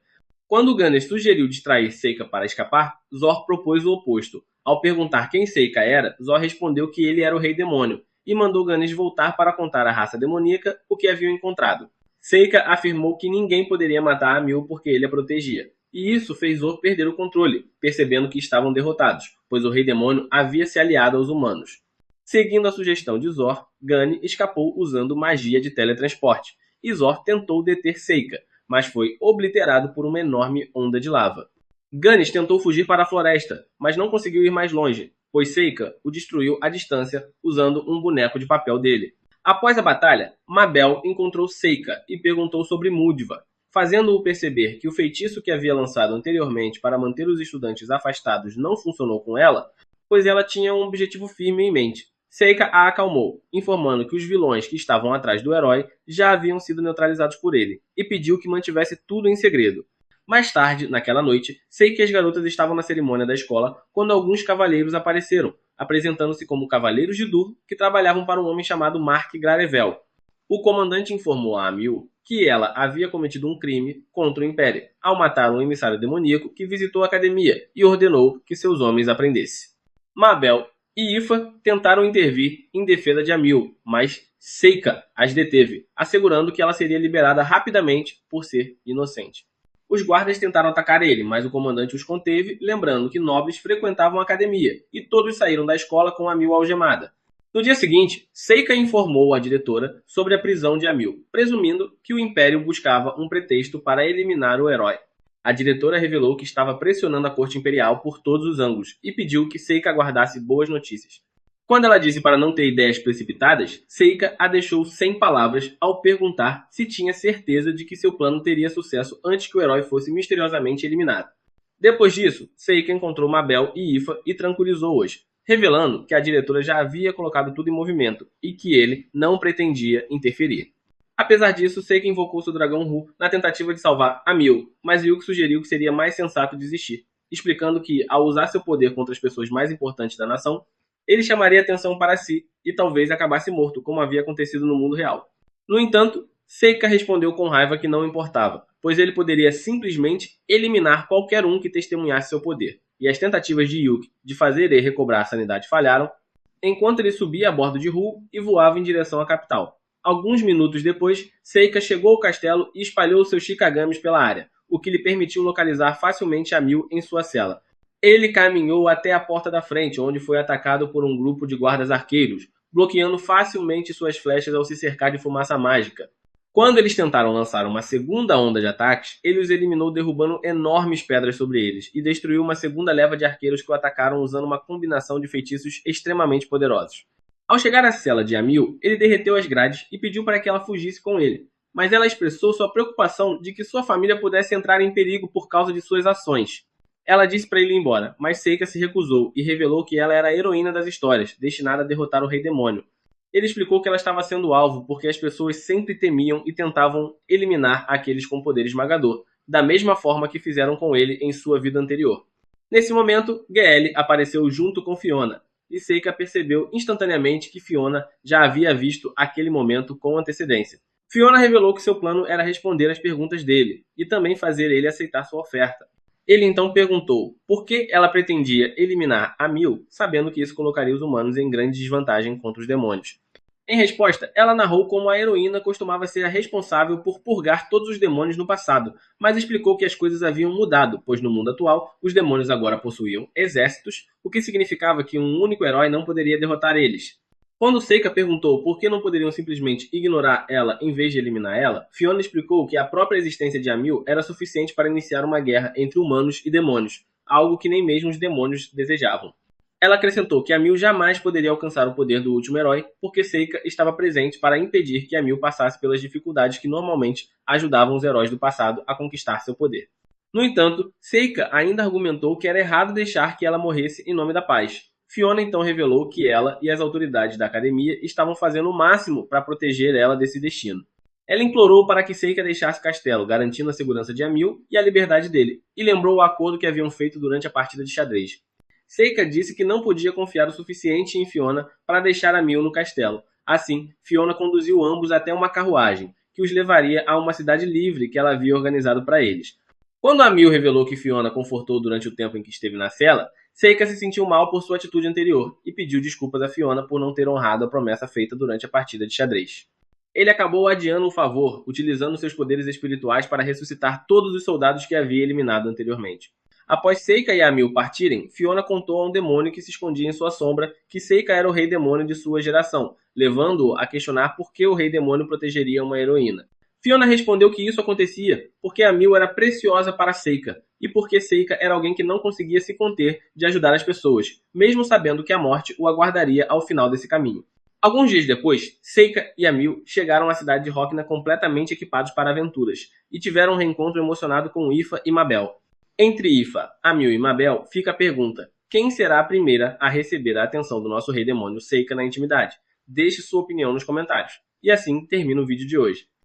Quando Gunner sugeriu distrair Seika para escapar, Zor propôs o oposto. Ao perguntar quem Seika era, Zor respondeu que ele era o Rei Demônio e mandou Gunner voltar para contar à raça demoníaca o que haviam encontrado. Seika afirmou que ninguém poderia matar a Mil porque ele a protegia. E isso fez Zor perder o controle, percebendo que estavam derrotados, pois o Rei Demônio havia se aliado aos humanos. Seguindo a sugestão de Zor, Gunny escapou usando magia de teletransporte, e Zor tentou deter Seika, mas foi obliterado por uma enorme onda de lava. Gunny tentou fugir para a floresta, mas não conseguiu ir mais longe, pois Seika o destruiu à distância usando um boneco de papel dele. Após a batalha, Mabel encontrou Seika e perguntou sobre Mudva, fazendo-o perceber que o feitiço que havia lançado anteriormente para manter os estudantes afastados não funcionou com ela, pois ela tinha um objetivo firme em mente. Seika a acalmou, informando que os vilões que estavam atrás do herói já haviam sido neutralizados por ele, e pediu que mantivesse tudo em segredo. Mais tarde, naquela noite, Seika e as garotas estavam na cerimônia da escola quando alguns cavaleiros apareceram, apresentando-se como cavaleiros de Dur que trabalhavam para um homem chamado Mark Grarevel. O comandante informou a Amil que ela havia cometido um crime contra o Império, ao matar um emissário demoníaco que visitou a academia e ordenou que seus homens a prendessem. Mabel e Ifa tentaram intervir em defesa de Amil, mas Seika as deteve, assegurando que ela seria liberada rapidamente por ser inocente. Os guardas tentaram atacar ele, mas o comandante os conteve, lembrando que nobres frequentavam a academia, e todos saíram da escola com Amil algemada. No dia seguinte, Seika informou a diretora sobre a prisão de Amil, presumindo que o Império buscava um pretexto para eliminar o herói. A diretora revelou que estava pressionando a corte imperial por todos os ângulos e pediu que Seika aguardasse boas notícias. Quando ela disse para não ter ideias precipitadas, Seika a deixou sem palavras ao perguntar se tinha certeza de que seu plano teria sucesso antes que o herói fosse misteriosamente eliminado. Depois disso, Seika encontrou Mabel e Ifa e tranquilizou-os, revelando que a diretora já havia colocado tudo em movimento e que ele não pretendia interferir. Apesar disso, Seika invocou seu dragão Ru na tentativa de salvar Amil, mas Ryuk sugeriu que seria mais sensato desistir, explicando que, ao usar seu poder contra as pessoas mais importantes da nação, ele chamaria atenção para si e talvez acabasse morto, como havia acontecido no mundo real. No entanto, Seika respondeu com raiva que não importava, pois ele poderia simplesmente eliminar qualquer um que testemunhasse seu poder, e as tentativas de Ryuk de fazer ele recobrar a sanidade falharam, enquanto ele subia a bordo de Ru e voava em direção à capital. Alguns minutos depois, Seika chegou ao castelo e espalhou seus Shikagamis pela área, o que lhe permitiu localizar facilmente Amil em sua cela. Ele caminhou até a porta da frente, onde foi atacado por um grupo de guardas arqueiros, bloqueando facilmente suas flechas ao se cercar de fumaça mágica. Quando eles tentaram lançar uma segunda onda de ataques, ele os eliminou derrubando enormes pedras sobre eles e destruiu uma segunda leva de arqueiros que o atacaram usando uma combinação de feitiços extremamente poderosos. Ao chegar à cela de Amil, ele derreteu as grades e pediu para que ela fugisse com ele, mas ela expressou sua preocupação de que sua família pudesse entrar em perigo por causa de suas ações. Ela disse para ele ir embora, mas Seika se recusou e revelou que ela era a heroína das histórias, destinada a derrotar o Rei Demônio. Ele explicou que ela estava sendo alvo porque as pessoas sempre temiam e tentavam eliminar aqueles com poder esmagador, da mesma forma que fizeram com ele em sua vida anterior. Nesse momento, GL apareceu junto com Fiona, e Seika percebeu instantaneamente que Fiona já havia visto aquele momento com antecedência. Fiona revelou que seu plano era responder às perguntas dele, e também fazer ele aceitar sua oferta. Ele então perguntou por que ela pretendia eliminar Amil, sabendo que isso colocaria os humanos em grande desvantagem contra os demônios. Em resposta, ela narrou como a heroína costumava ser a responsável por purgar todos os demônios no passado, mas explicou que as coisas haviam mudado, pois no mundo atual, os demônios agora possuíam exércitos, o que significava que um único herói não poderia derrotar eles. Quando Seika perguntou por que não poderiam simplesmente ignorar ela em vez de eliminar ela, Fiona explicou que a própria existência de Amil era suficiente para iniciar uma guerra entre humanos e demônios, algo que nem mesmo os demônios desejavam. Ela acrescentou que Amil jamais poderia alcançar o poder do último herói, porque Seika estava presente para impedir que Amil passasse pelas dificuldades que normalmente ajudavam os heróis do passado a conquistar seu poder. No entanto, Seika ainda argumentou que era errado deixar que ela morresse em nome da paz. Fiona então revelou que ela e as autoridades da academia estavam fazendo o máximo para proteger ela desse destino. Ela implorou para que Seika deixasse o castelo, garantindo a segurança de Amil e a liberdade dele, e lembrou o acordo que haviam feito durante a partida de xadrez. Seika disse que não podia confiar o suficiente em Fiona para deixar Amil no castelo. Assim, Fiona conduziu ambos até uma carruagem, que os levaria a uma cidade livre que ela havia organizado para eles. Quando Amil revelou que Fiona confortou durante o tempo em que esteve na cela, Seika se sentiu mal por sua atitude anterior e pediu desculpas a Fiona por não ter honrado a promessa feita durante a partida de xadrez. Ele acabou adiando o favor, utilizando seus poderes espirituais para ressuscitar todos os soldados que havia eliminado anteriormente. Após Seika e Amil partirem, Fiona contou a um demônio que se escondia em sua sombra que Seika era o rei demônio de sua geração, levando-o a questionar por que o rei demônio protegeria uma heroína. Fiona respondeu que isso acontecia porque Amil era preciosa para Seika e porque Seika era alguém que não conseguia se conter de ajudar as pessoas, mesmo sabendo que a morte o aguardaria ao final desse caminho. Alguns dias depois, Seika e Amil chegaram à cidade de Rokna completamente equipados para aventuras e tiveram um reencontro emocionado com Ifa e Mabel. Entre Ifa, Amil e Mabel fica a pergunta: quem será a primeira a receber a atenção do nosso rei demônio Seika na intimidade? Deixe sua opinião nos comentários. E assim termina o vídeo de hoje.